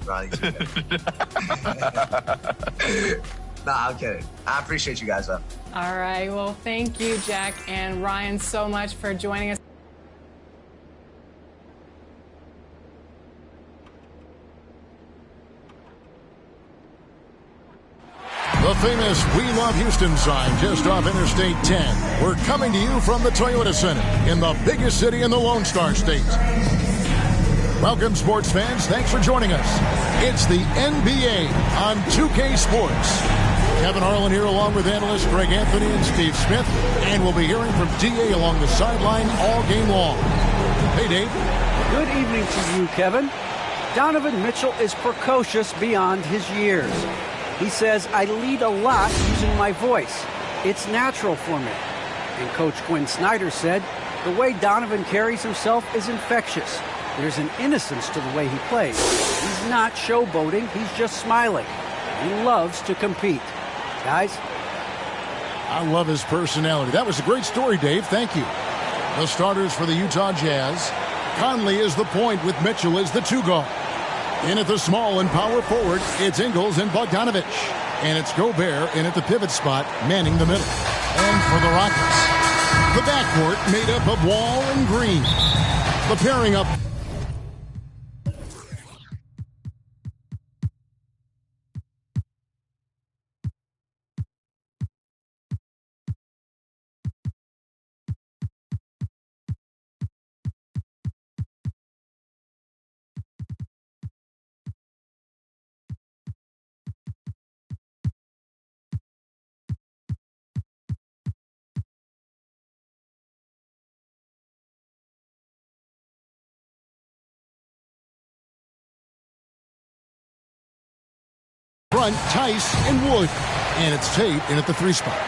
Nah, I'm kidding. I appreciate you guys, though. All right. Well, thank you, Jack and Ryan, so much for joining us. The famous We Love Houston sign just off Interstate 10. We're coming to you from the Toyota Center in the biggest city in the Lone Star State. Welcome, sports fans. Thanks for joining us. It's the NBA on 2K Sports. Kevin Harlan here along with analysts Greg Anthony and Steve Smith. And we'll be hearing from D.A. along the sideline all game long. Hey, Dave. Good evening to you, Kevin. Donovan Mitchell is precocious beyond his years. He says, I lead a lot using my voice. It's natural for me. And Coach Quinn Snyder said, the way Donovan carries himself is infectious. There's an innocence to the way he plays. He's not showboating, he's just smiling. He loves to compete. Guys? I love his personality. That was a great story, Dave. Thank you. The starters for the Utah Jazz. Conley is the point with Mitchell as the two guard. In at the small and power forward, it's Ingles and Bogdanovich. And it's Gobert in at the pivot spot, manning the middle. And for the Rockets, the backcourt made up of Wall and Green. The pairing up. Front, Tice, and Wood. And it's Tate in at the three spot.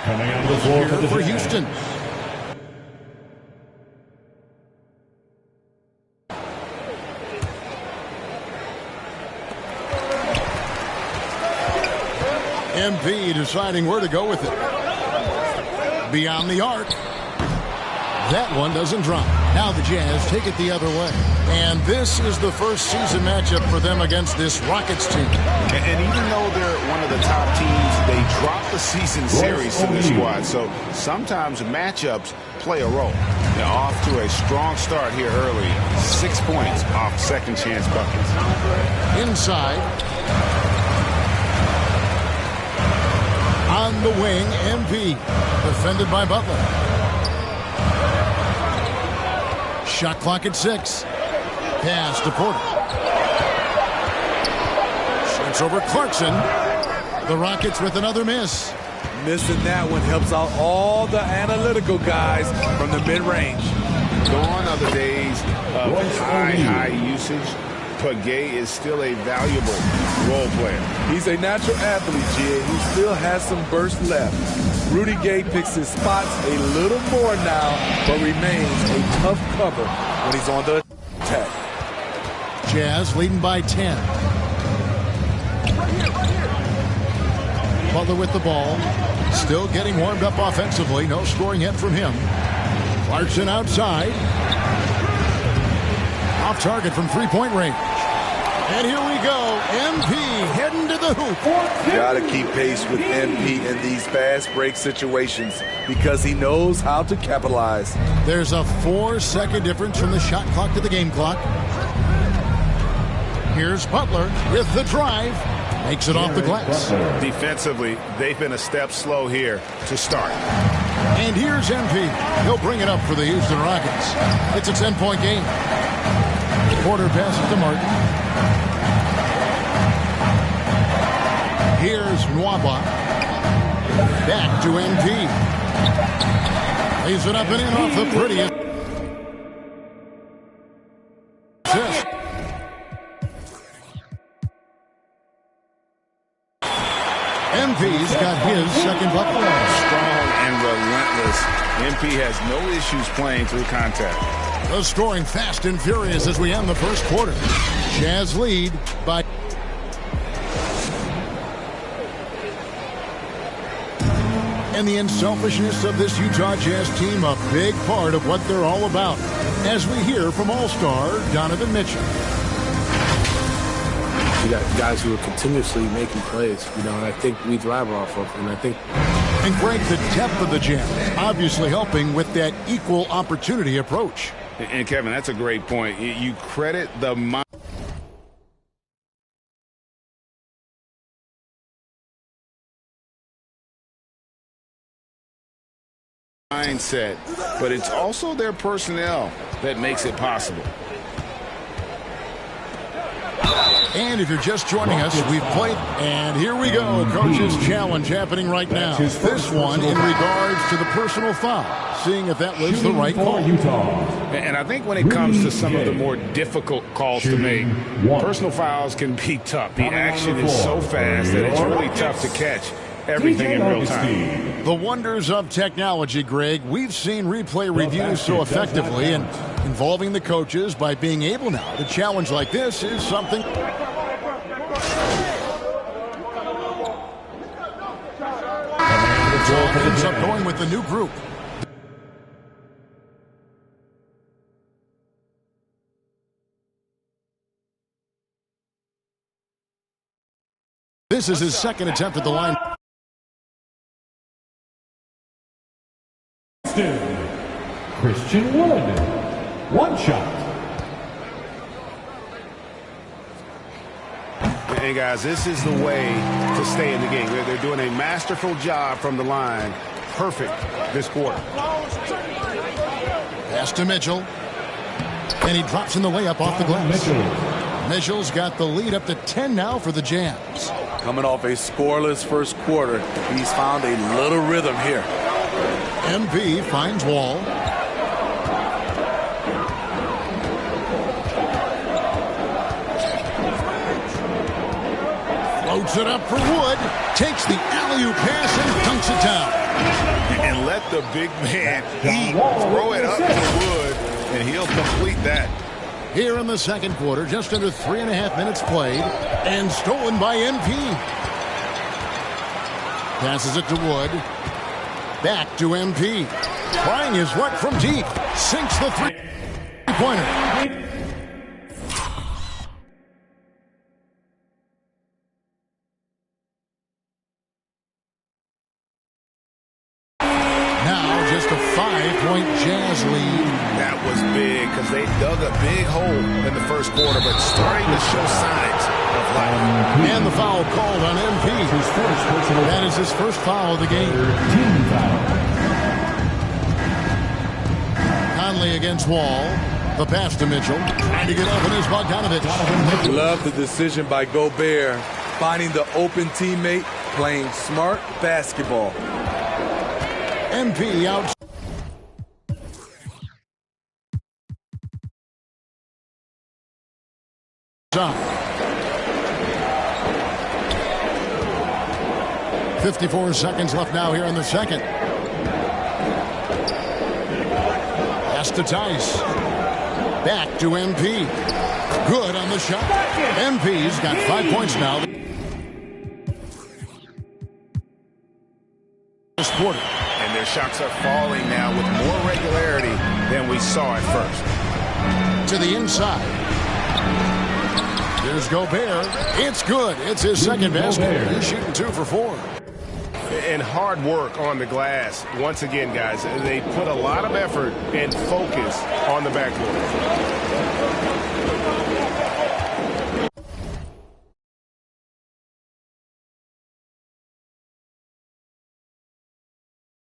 Coming out of the floor for Houston. MP deciding where to go with it. Beyond the arc. That one doesn't drop. Now the Jazz take it the other way. And this is the first season matchup for them against this Rockets team. And even though they're one of the top teams, they drop the season series to the squad. So sometimes matchups play a role. They're off to a strong start here early. 6 points off second chance buckets. Inside. On the wing, MP. Defended by Butler. Shot clock at 6. Pass to Porter. Shoots over Clarkson. The Rockets with another miss. Missing that one helps out all the analytical guys from the mid-range. Gone are the days of high usage. but Gay is still a valuable role player. He's a natural athlete, G. He still has some burst left. Rudy Gay picks his spots a little more now, but remains a tough cover when he's on the attack. Jazz leading by 10. Butler with the ball. Still getting warmed up offensively. No scoring yet from him. Clarkson outside. Off target from three-point range. And here we go. MP heading to the hoop. Got to keep pace with MP in these fast break situations because he knows how to capitalize. There's a 4-second difference from the shot clock to the game clock. Here's Butler with the drive. Makes it off the glass. Defensively, they've been a step slow here to start. And here's MP. He'll bring it up for the Houston Rockets. It's a 10-point game. Porter passes to Martin. Here's Nwaba. Back to MP. Lays it up and in off the prettiest. Assist. MP's got his second bucket. Strong and relentless. MP has no issues playing through contact. The scoring fast and furious as we end the first quarter. Jazz lead by... And the unselfishness of this Utah Jazz team, a big part of what they're all about. As we hear from All-Star Donovan Mitchell. You got guys who are continuously making plays, and I think we thrive off of, and I think... And Greg, the depth of the Jazz obviously helping with that equal opportunity approach. And Kevin, that's a great point. You credit the mindset, but it's also their personnel that makes it possible. And if you're just joining us, we've played, and here we go. Coach's challenge happening right now. This one in regards to the personal foul, seeing if that was the right call. And I think when it comes to some of the more difficult calls to make, personal fouls can be tough. The action is so fast that it's really tough to catch everything in real time. The wonders of technology, Greg. We've seen replay reviews so effectively, and involving the coaches by being able now to challenge like this is something. Ends up going with the new group. This is his second attempt at the line. Christian Wood, one shot. Hey guys, this is the way to stay in the game. They're doing a masterful job from the line. Perfect this quarter. Pass to Mitchell. And he drops in the layup off the glass. Mitchell's got the lead up to 10 now for the Jazz. Coming off a scoreless first quarter, he's found a little rhythm here. MP finds Wall. Floats it up for Wood. Takes the alley-oop pass and dunks it down. And let the big man throw it up to Wood, and he'll complete that. Here in the second quarter, just under 3.5 minutes played, and stolen by MP. Passes it to Wood. Back to MP. Trying his luck from deep. Sinks the three-pointer. Now just a 5-point Jazz lead. That was big because they dug a big hole in the first quarter, but starting to show signs of life. And the foul called on MP. That is his first foul of the game. Conley against Wall. The pass to Mitchell. Trying to get up, and here's Bogdanovich. Love the decision by Gobert. Finding the open teammate, playing smart basketball. MP out. .54 seconds left now here in the second. Pass to Tice. Back to MP. Good on the shot. MP's got 5 points now. This quarter. And their shots are falling now with more regularity than we saw at first. To the inside. There's Gobert. It's good. It's his second basket. He's shooting 2 for 4. And hard work on the glass. Once again, guys, they put a lot of effort and focus on the backboard.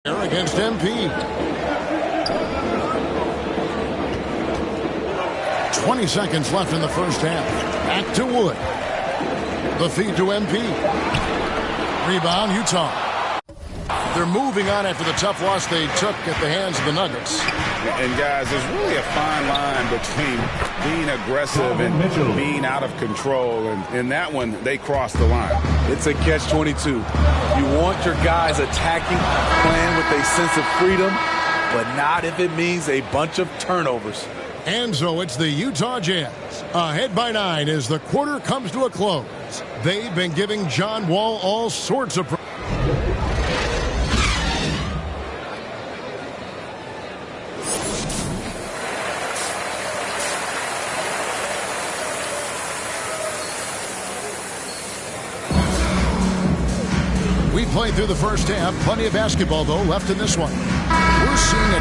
Against MP. 20 seconds left in the first half. Back to Wood. The feed to MP. Rebound, Utah. They're moving on after the tough loss they took at the hands of the Nuggets. And guys, there's really a fine line between being aggressive and being out of control. And in that one, they crossed the line. It's a catch-22. You want your guys attacking, playing with a sense of freedom, but not if it means a bunch of turnovers. And so it's the Utah Jazz ahead by 9 as the quarter comes to a close. They've been giving John Wall all sorts of We played through the first half. Plenty of basketball, though, left in this one. We're seeing a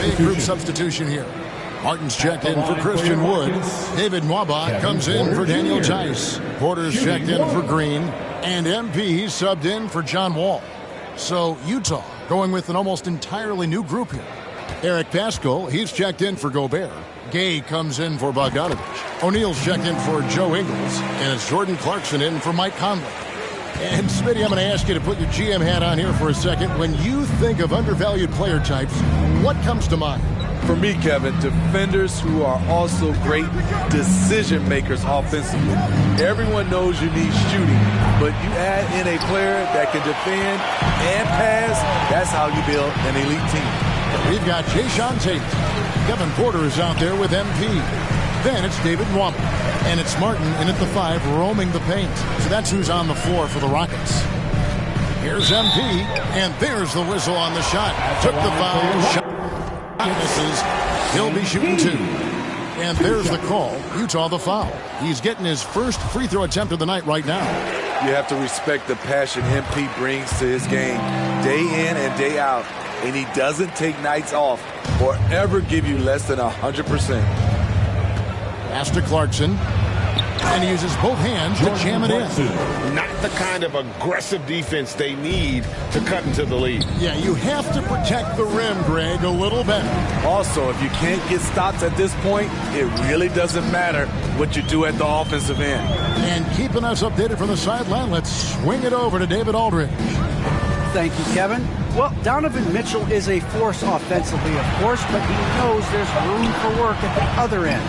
big group substitution here. Martin's checked in for Christian Wood. David Nwaba comes in for Daniel Tice. Porter's checked in for Green. And MP subbed in for John Wall. So Utah going with an almost entirely new group here. Eric Paschal, he's checked in for Gobert. Gay comes in for Bogdanovich. O'Neal's checked in for Joe Ingles. And it's Jordan Clarkson in for Mike Conley. And Smitty, I'm going to ask you to put your GM hat on here for a second. When you think of undervalued player types, what comes to mind? For me, Kevin, defenders who are also great decision makers offensively. Everyone knows you need shooting, but you add in a player that can defend and pass, that's how you build an elite team. We've got Jayshawn Tate. Kevin Porter is out there with MP. Then it's David Nwaba. And it's Martin in at the 5 roaming the paint. So that's who's on the floor for the Rockets. Here's MP, and there's the whistle on the shot. Took the foul. Shot misses. He'll be shooting 2. And there's the call. Utah the foul. He's getting his first free throw attempt of the night right now. You have to respect the passion MP brings to his game day in and day out. And he doesn't take nights off or ever give you less than 100%. Pass to Clarkson. And he uses both hands to jam it in. Not the kind of aggressive defense they need to cut into the lead. Yeah, you have to protect the rim, Greg, a little better. Also, if you can't get stops at this point, it really doesn't matter what you do at the offensive end. And keeping us updated from the sideline, let's swing it over to David Aldridge. Thank you, Kevin. Well, Donovan Mitchell is a force offensively, of course, but he knows there's room for work at the other end.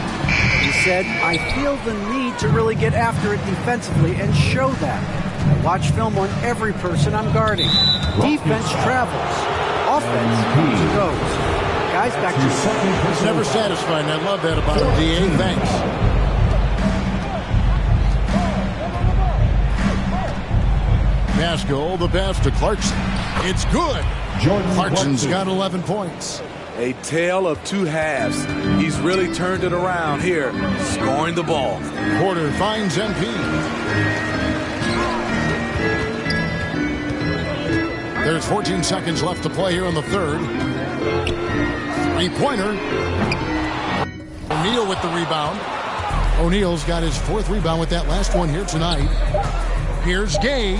He said, I feel the need to really get after it defensively and show that. I watch film on every person I'm guarding. Defense travels. Offense comes and goes. Guys, back to you. He's never satisfied, and I love that about him. D.A., thanks. Paschal, the pass to Clarkson. It's good. Clarkson's got 11 points. A tale of two halves. He's really turned it around here, scoring the ball. Porter finds MP. There's 14 seconds left to play here in the third. Three-pointer. O'Neal with the rebound. O'Neal's got his 4th rebound with that last one here tonight. Here's Gay.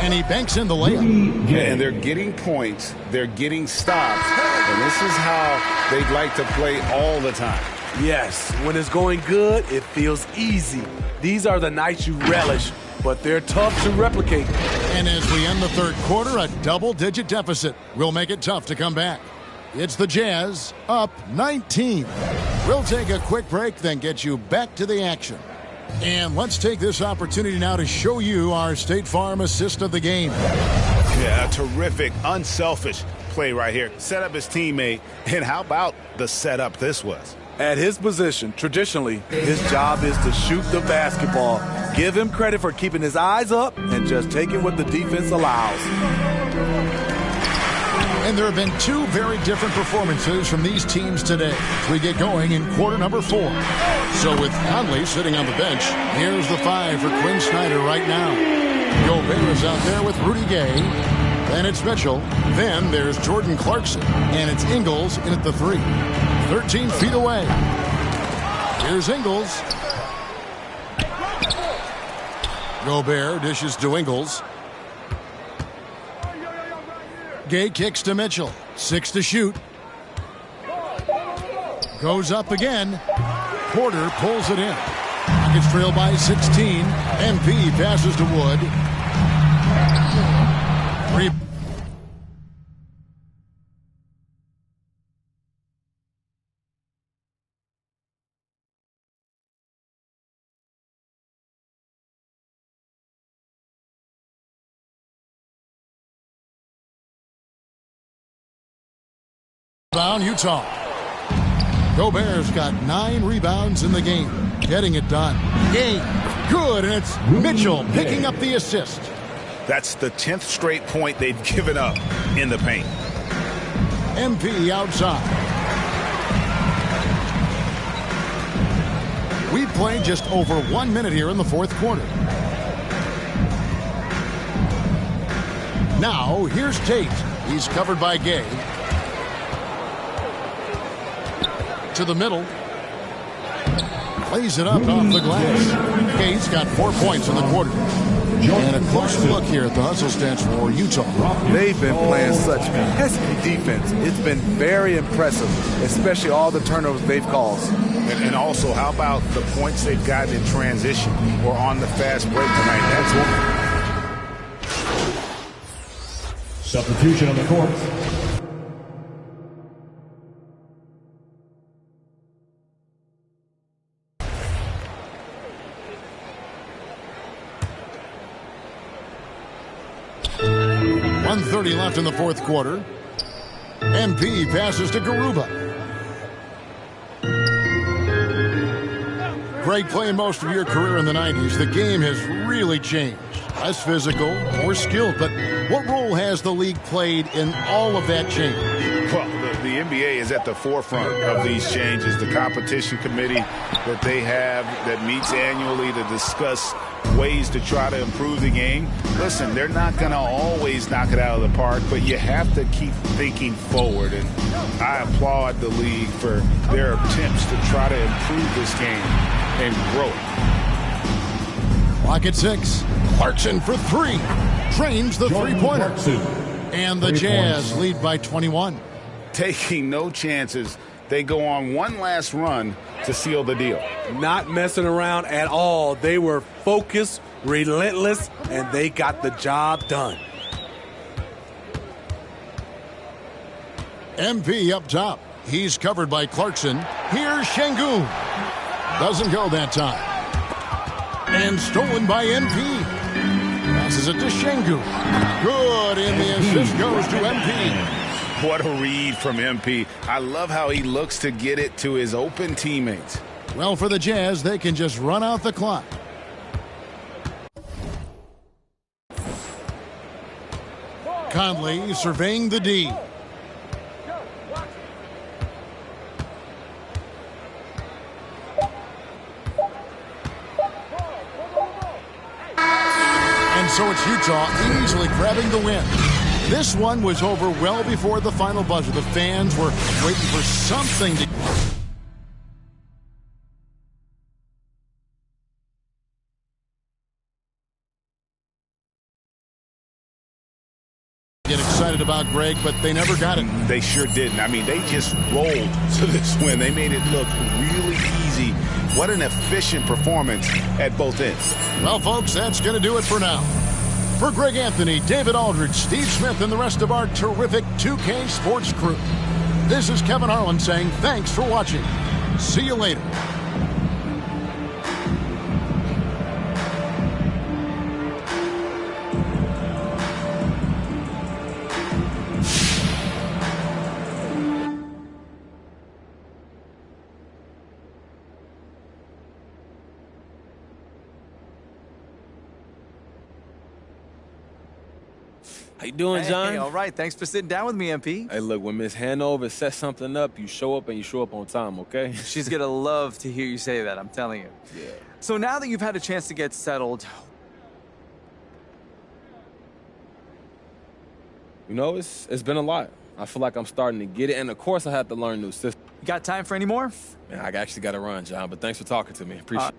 And he banks in the layup. Yeah, and they're getting points. They're getting stops. And this is how they'd like to play all the time. Yes, when it's going good, it feels easy. These are the nights you relish but they're tough to replicate. And as we end the third quarter, a double-digit deficit will make it tough to come back. It's the Jazz up 19. We'll take a quick break, then get you back to the action. And let's take this opportunity now to show you our State Farm assist of the game. Yeah, a terrific, unselfish play right here. Set up his teammate, and how about the setup this was? At his position, traditionally, his job is to shoot the basketball. Give him credit for keeping his eyes up and just taking what the defense allows. And there have been two very different performances from these teams today as we get going in quarter number 4. So with Conley sitting on the bench, here's the 5 for Quinn Snyder right now. Gobert is out there with Rudy Gay. Then it's Mitchell. Then there's Jordan Clarkson. And it's Ingles in at the 3. 13 feet away. Here's Ingles. Gobert dishes to Ingles. Gay kicks to Mitchell. 6 to shoot. Goes up again. Porter pulls it in. Rockets trail by 16. MP passes to Wood. Rebound, Utah. Gobert's got 9 rebounds in the game. Getting it done. Gay. Good, and it's Mitchell picking up the assist. That's the 10th straight point they've given up in the paint. MP outside. We played just over 1 minute here in the fourth quarter. Now, here's Tate. He's covered by Gay. To the middle. Plays it up off the glass. Gay's got 4 points in the quarter. And a close look here at the hustle stats for Utah. They've been playing such pesky defense. It's been very impressive, especially all the turnovers they've caused. And also, how about the points they've gotten in transition or on the fast break tonight? That's one. Substitution on the court. .130 left in the fourth quarter. MP passes to Garuba. Greg, playing most of your career in the 90s, the game has really changed. Less physical, more skilled. But what role has the league played in all of that change? Well, the NBA is at the forefront of these changes. The competition committee that they have that meets annually to discuss ways to try to improve the game. Listen, they're not going to always knock it out of the park, but you have to keep thinking forward. And I applaud the league for their attempts to try to improve this game and grow it. Clock at 6. Clarkson for 3. Drains the three-pointer. And the Jazz lead by 21. Taking no chances. They go on one last run to seal the deal. Not messing around at all. They were focused, relentless, and they got the job done. MP up top. He's covered by Clarkson. Here's Şengün. Doesn't go that time. And stolen by MP. Passes it to Şengün. Good, and the assist goes to MP. What a read from MP. I love how he looks to get it to his open teammates. Well, for the Jazz, they can just run out the clock. Conley surveying the D. And so it's Utah easily grabbing the win. This one was over well before the final buzzer. The fans were waiting for something to get get excited about, Greg, but they never got it. They sure didn't. I mean, they just rolled to this win. They made it look really easy. What an efficient performance at both ends. Well, folks, that's going to do it for now. For Greg Anthony, David Aldridge, Steve Smith, and the rest of our terrific 2K Sports crew, this is Kevin Harlan saying thanks for watching. See you later. How you doing, John? Hey, all right. Thanks for sitting down with me, MP. Hey, look, when Miss Hanover sets something up, you show up and you show up on time, okay? She's going to love to hear you say that, I'm telling you. Yeah. So now that you've had a chance to get settled... You know, it's been a lot. I feel like I'm starting to get it, and of course I have to learn new systems. You got time for any more? Man, I actually got to run, John, but thanks for talking to me. Appreciate it.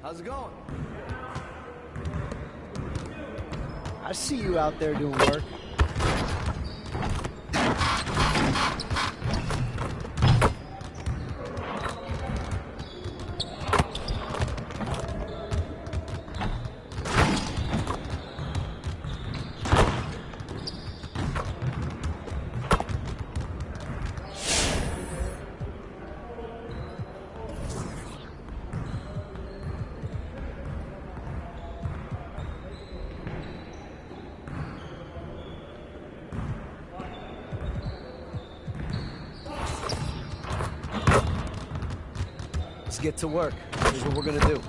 How's it going? I see you out there doing work. Let's get to work. Here's what we're gonna do.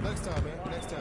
Next time, man. Next time.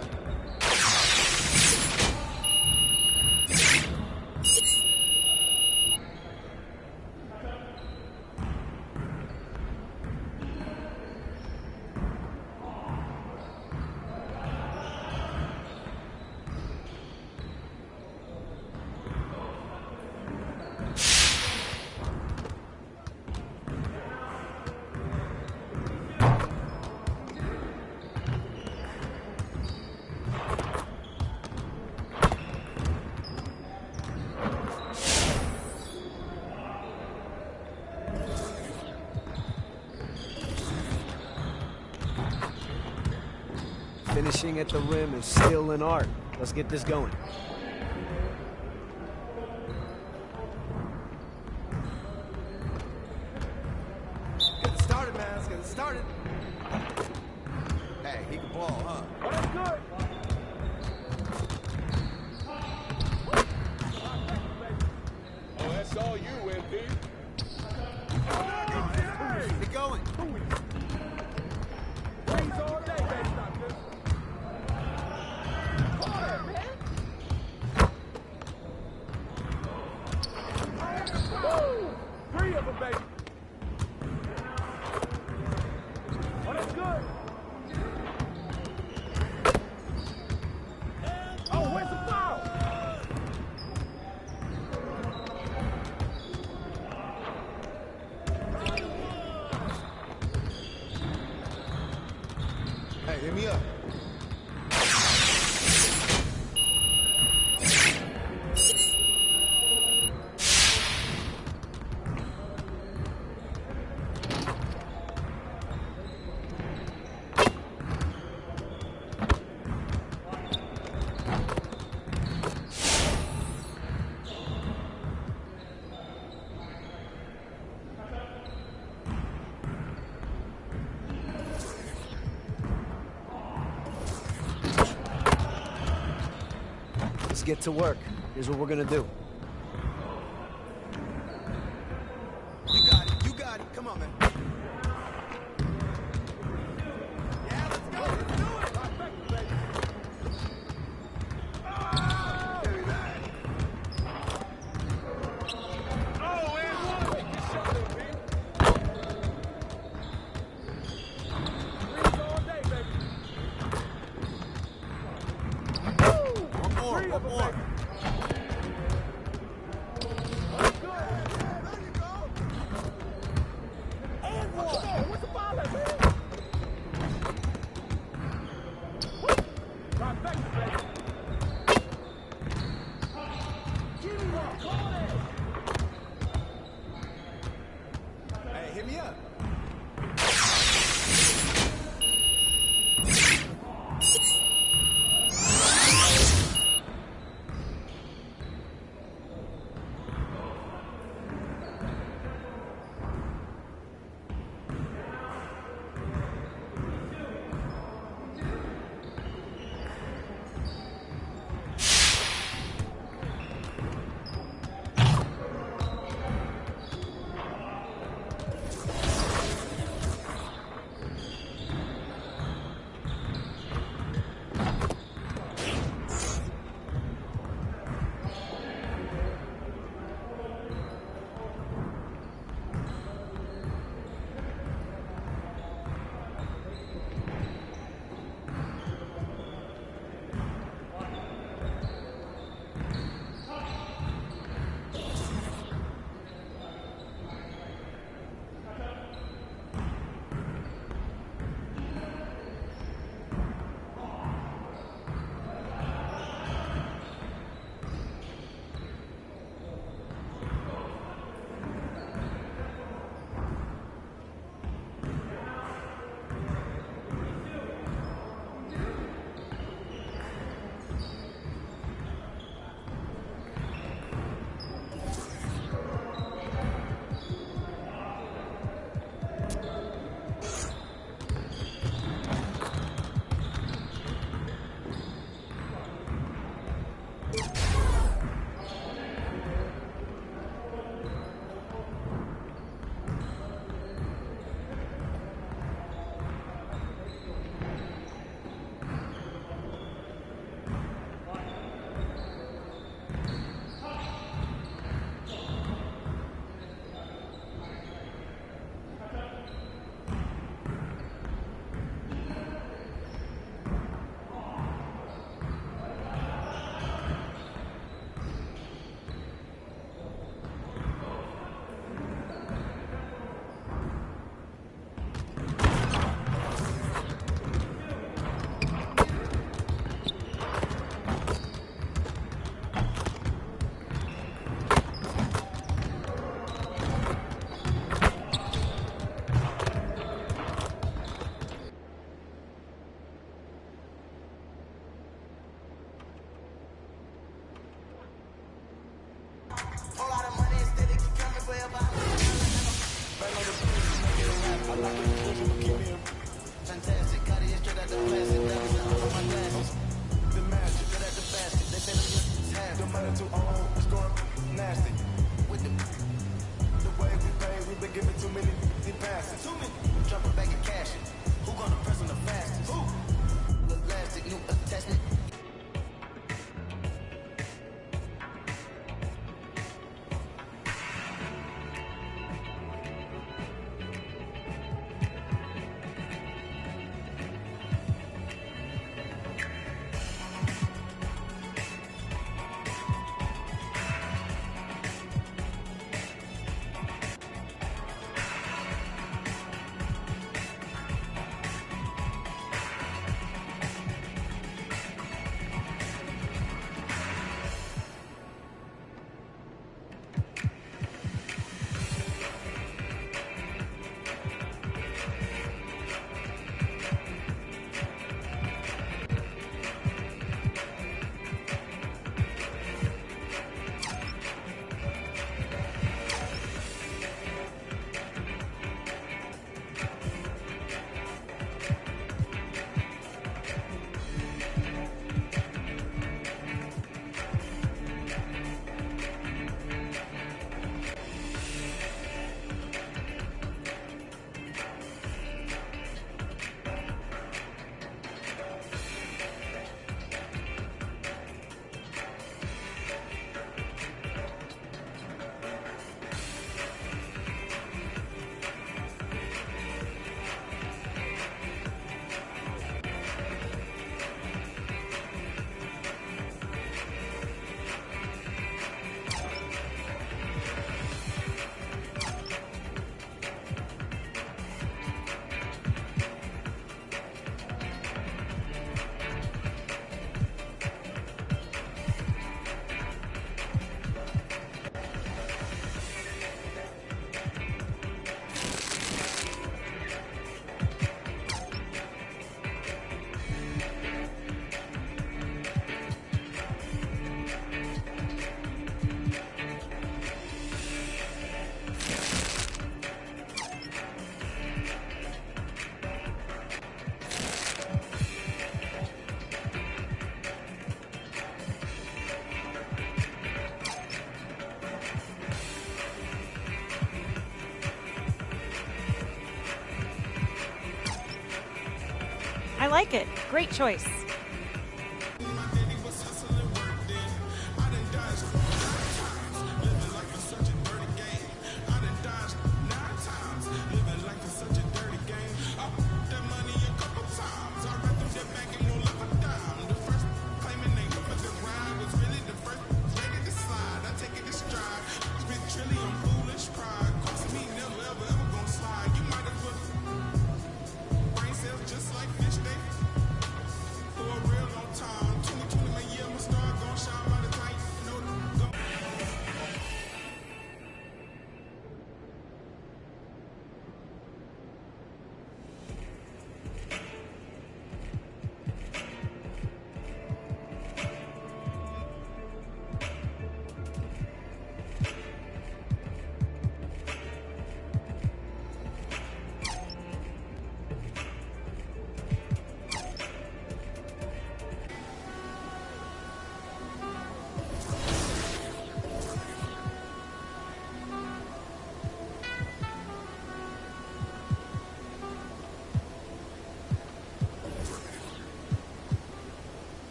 Finishing at the rim is skill and art. Let's get this going. Get it started, man. Let's get it started. Hey, he can ball, huh? Oh, that's good. Oh, that's all you, MP. Keep going. Three of them, baby. Oh, that's good. Oh, where's the foul? Hey, hit me up. Let's get to work. Here's what we're gonna do. You got it. You got it. Come on, man. Yeah, let's go. Let's do it. Oh, and one. Good shot, MP. Threes all day, baby. One more. Fantastic, got it straight out the plastic. That was all of my glasses. The magic, straight out the basket. They say the half. The money too old, it's going nasty. With the way we pay, we've been giving too many passes. Too many. Drop it back and cash it. Who gonna press on the fastest? Who? The plastic, new attachment. I like it. Great choice.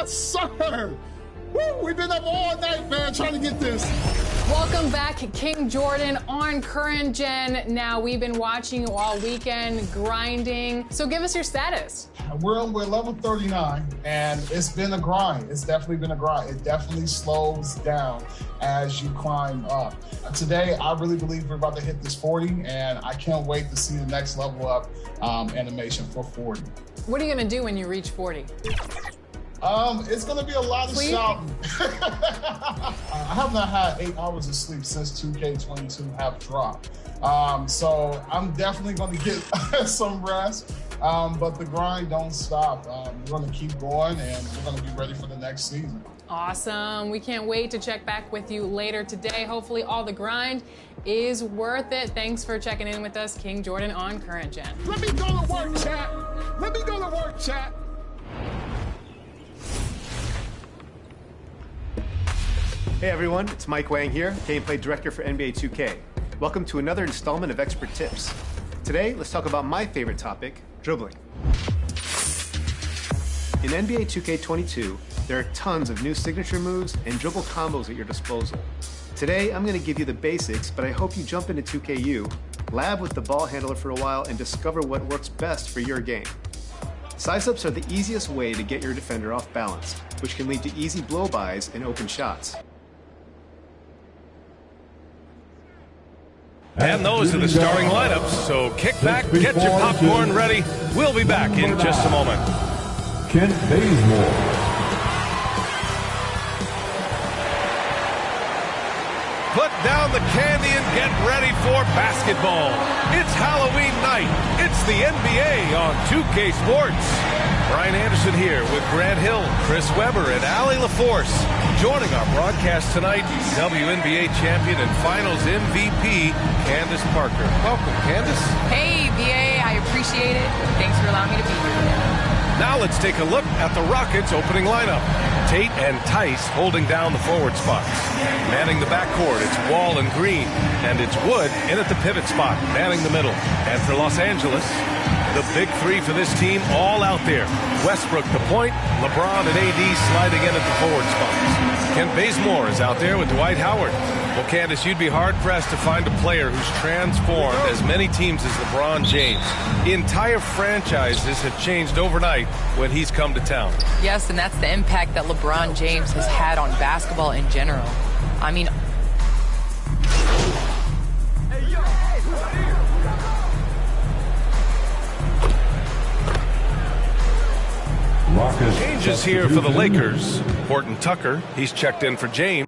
Yes, sir. Woo, we've been up all night, man, trying to get this. Welcome back, King Jordan on Current Gen. Now, we've been watching you all weekend, grinding. So give us your status. We're level 39, and it's been a grind. It's definitely been a grind. It definitely slows down as you climb up. Today, I really believe we're about to hit this 40, and I can't wait to see the next level up animation for 40. What are you going to do when you reach 40? It's going to be a lot of shouting. I have not had 8 hours of sleep since 2K22 have dropped. So I'm definitely going to get some rest. But the grind don't stop. We're going to keep going, and we're going to be ready for the next season. Awesome. We can't wait to check back with you later today. Hopefully all the grind is worth it. Thanks for checking in with us, King Jordan on Current Gen. Let me go to work, chat. Let me go to work, chat. Hey everyone, it's Mike Wang here, Gameplay Director for NBA 2K. Welcome to another installment of Expert Tips. Today, let's talk about my favorite topic, dribbling. In NBA 2K22, there are tons of new signature moves and dribble combos at your disposal. Today, I'm going to give you the basics, but I hope you jump into 2KU, lab with the ball handler for a while, and discover what works best for your game. Size-ups are the easiest way to get your defender off balance, which can lead to easy blow-bys and open shots. And those are the starting lineups, so kick back, get your popcorn ready. We'll be back in just a moment. Kent Bazemore. Put down the candy and get ready for basketball. It's Halloween night. It's the NBA on 2K Sports. Brian Anderson here with Grant Hill, Chris Webber, and Allie LaForce. Joining our broadcast tonight, WNBA champion and finals MVP, Candace Parker. Welcome, Candace. Hey, VA, I appreciate it. Thanks for allowing me to be here. Now let's take a look at the Rockets' opening lineup. Tate and Tice holding down the forward spots. Manning the backcourt, it's Wall and Green. And it's Wood in at the pivot spot, manning the middle. And for Los Angeles, the big three for this team all out there. Westbrook the point, LeBron and AD sliding in at the forward spots. Kent Bazemore is out there with Dwight Howard. Well, Candace, you'd be hard-pressed to find a player who's transformed as many teams as LeBron James. Entire franchises have changed overnight when he's come to town. Yes, and that's the impact that LeBron James has had on basketball in general. I mean, Changes here for the Lakers. Horton Tucker, he's checked in for James.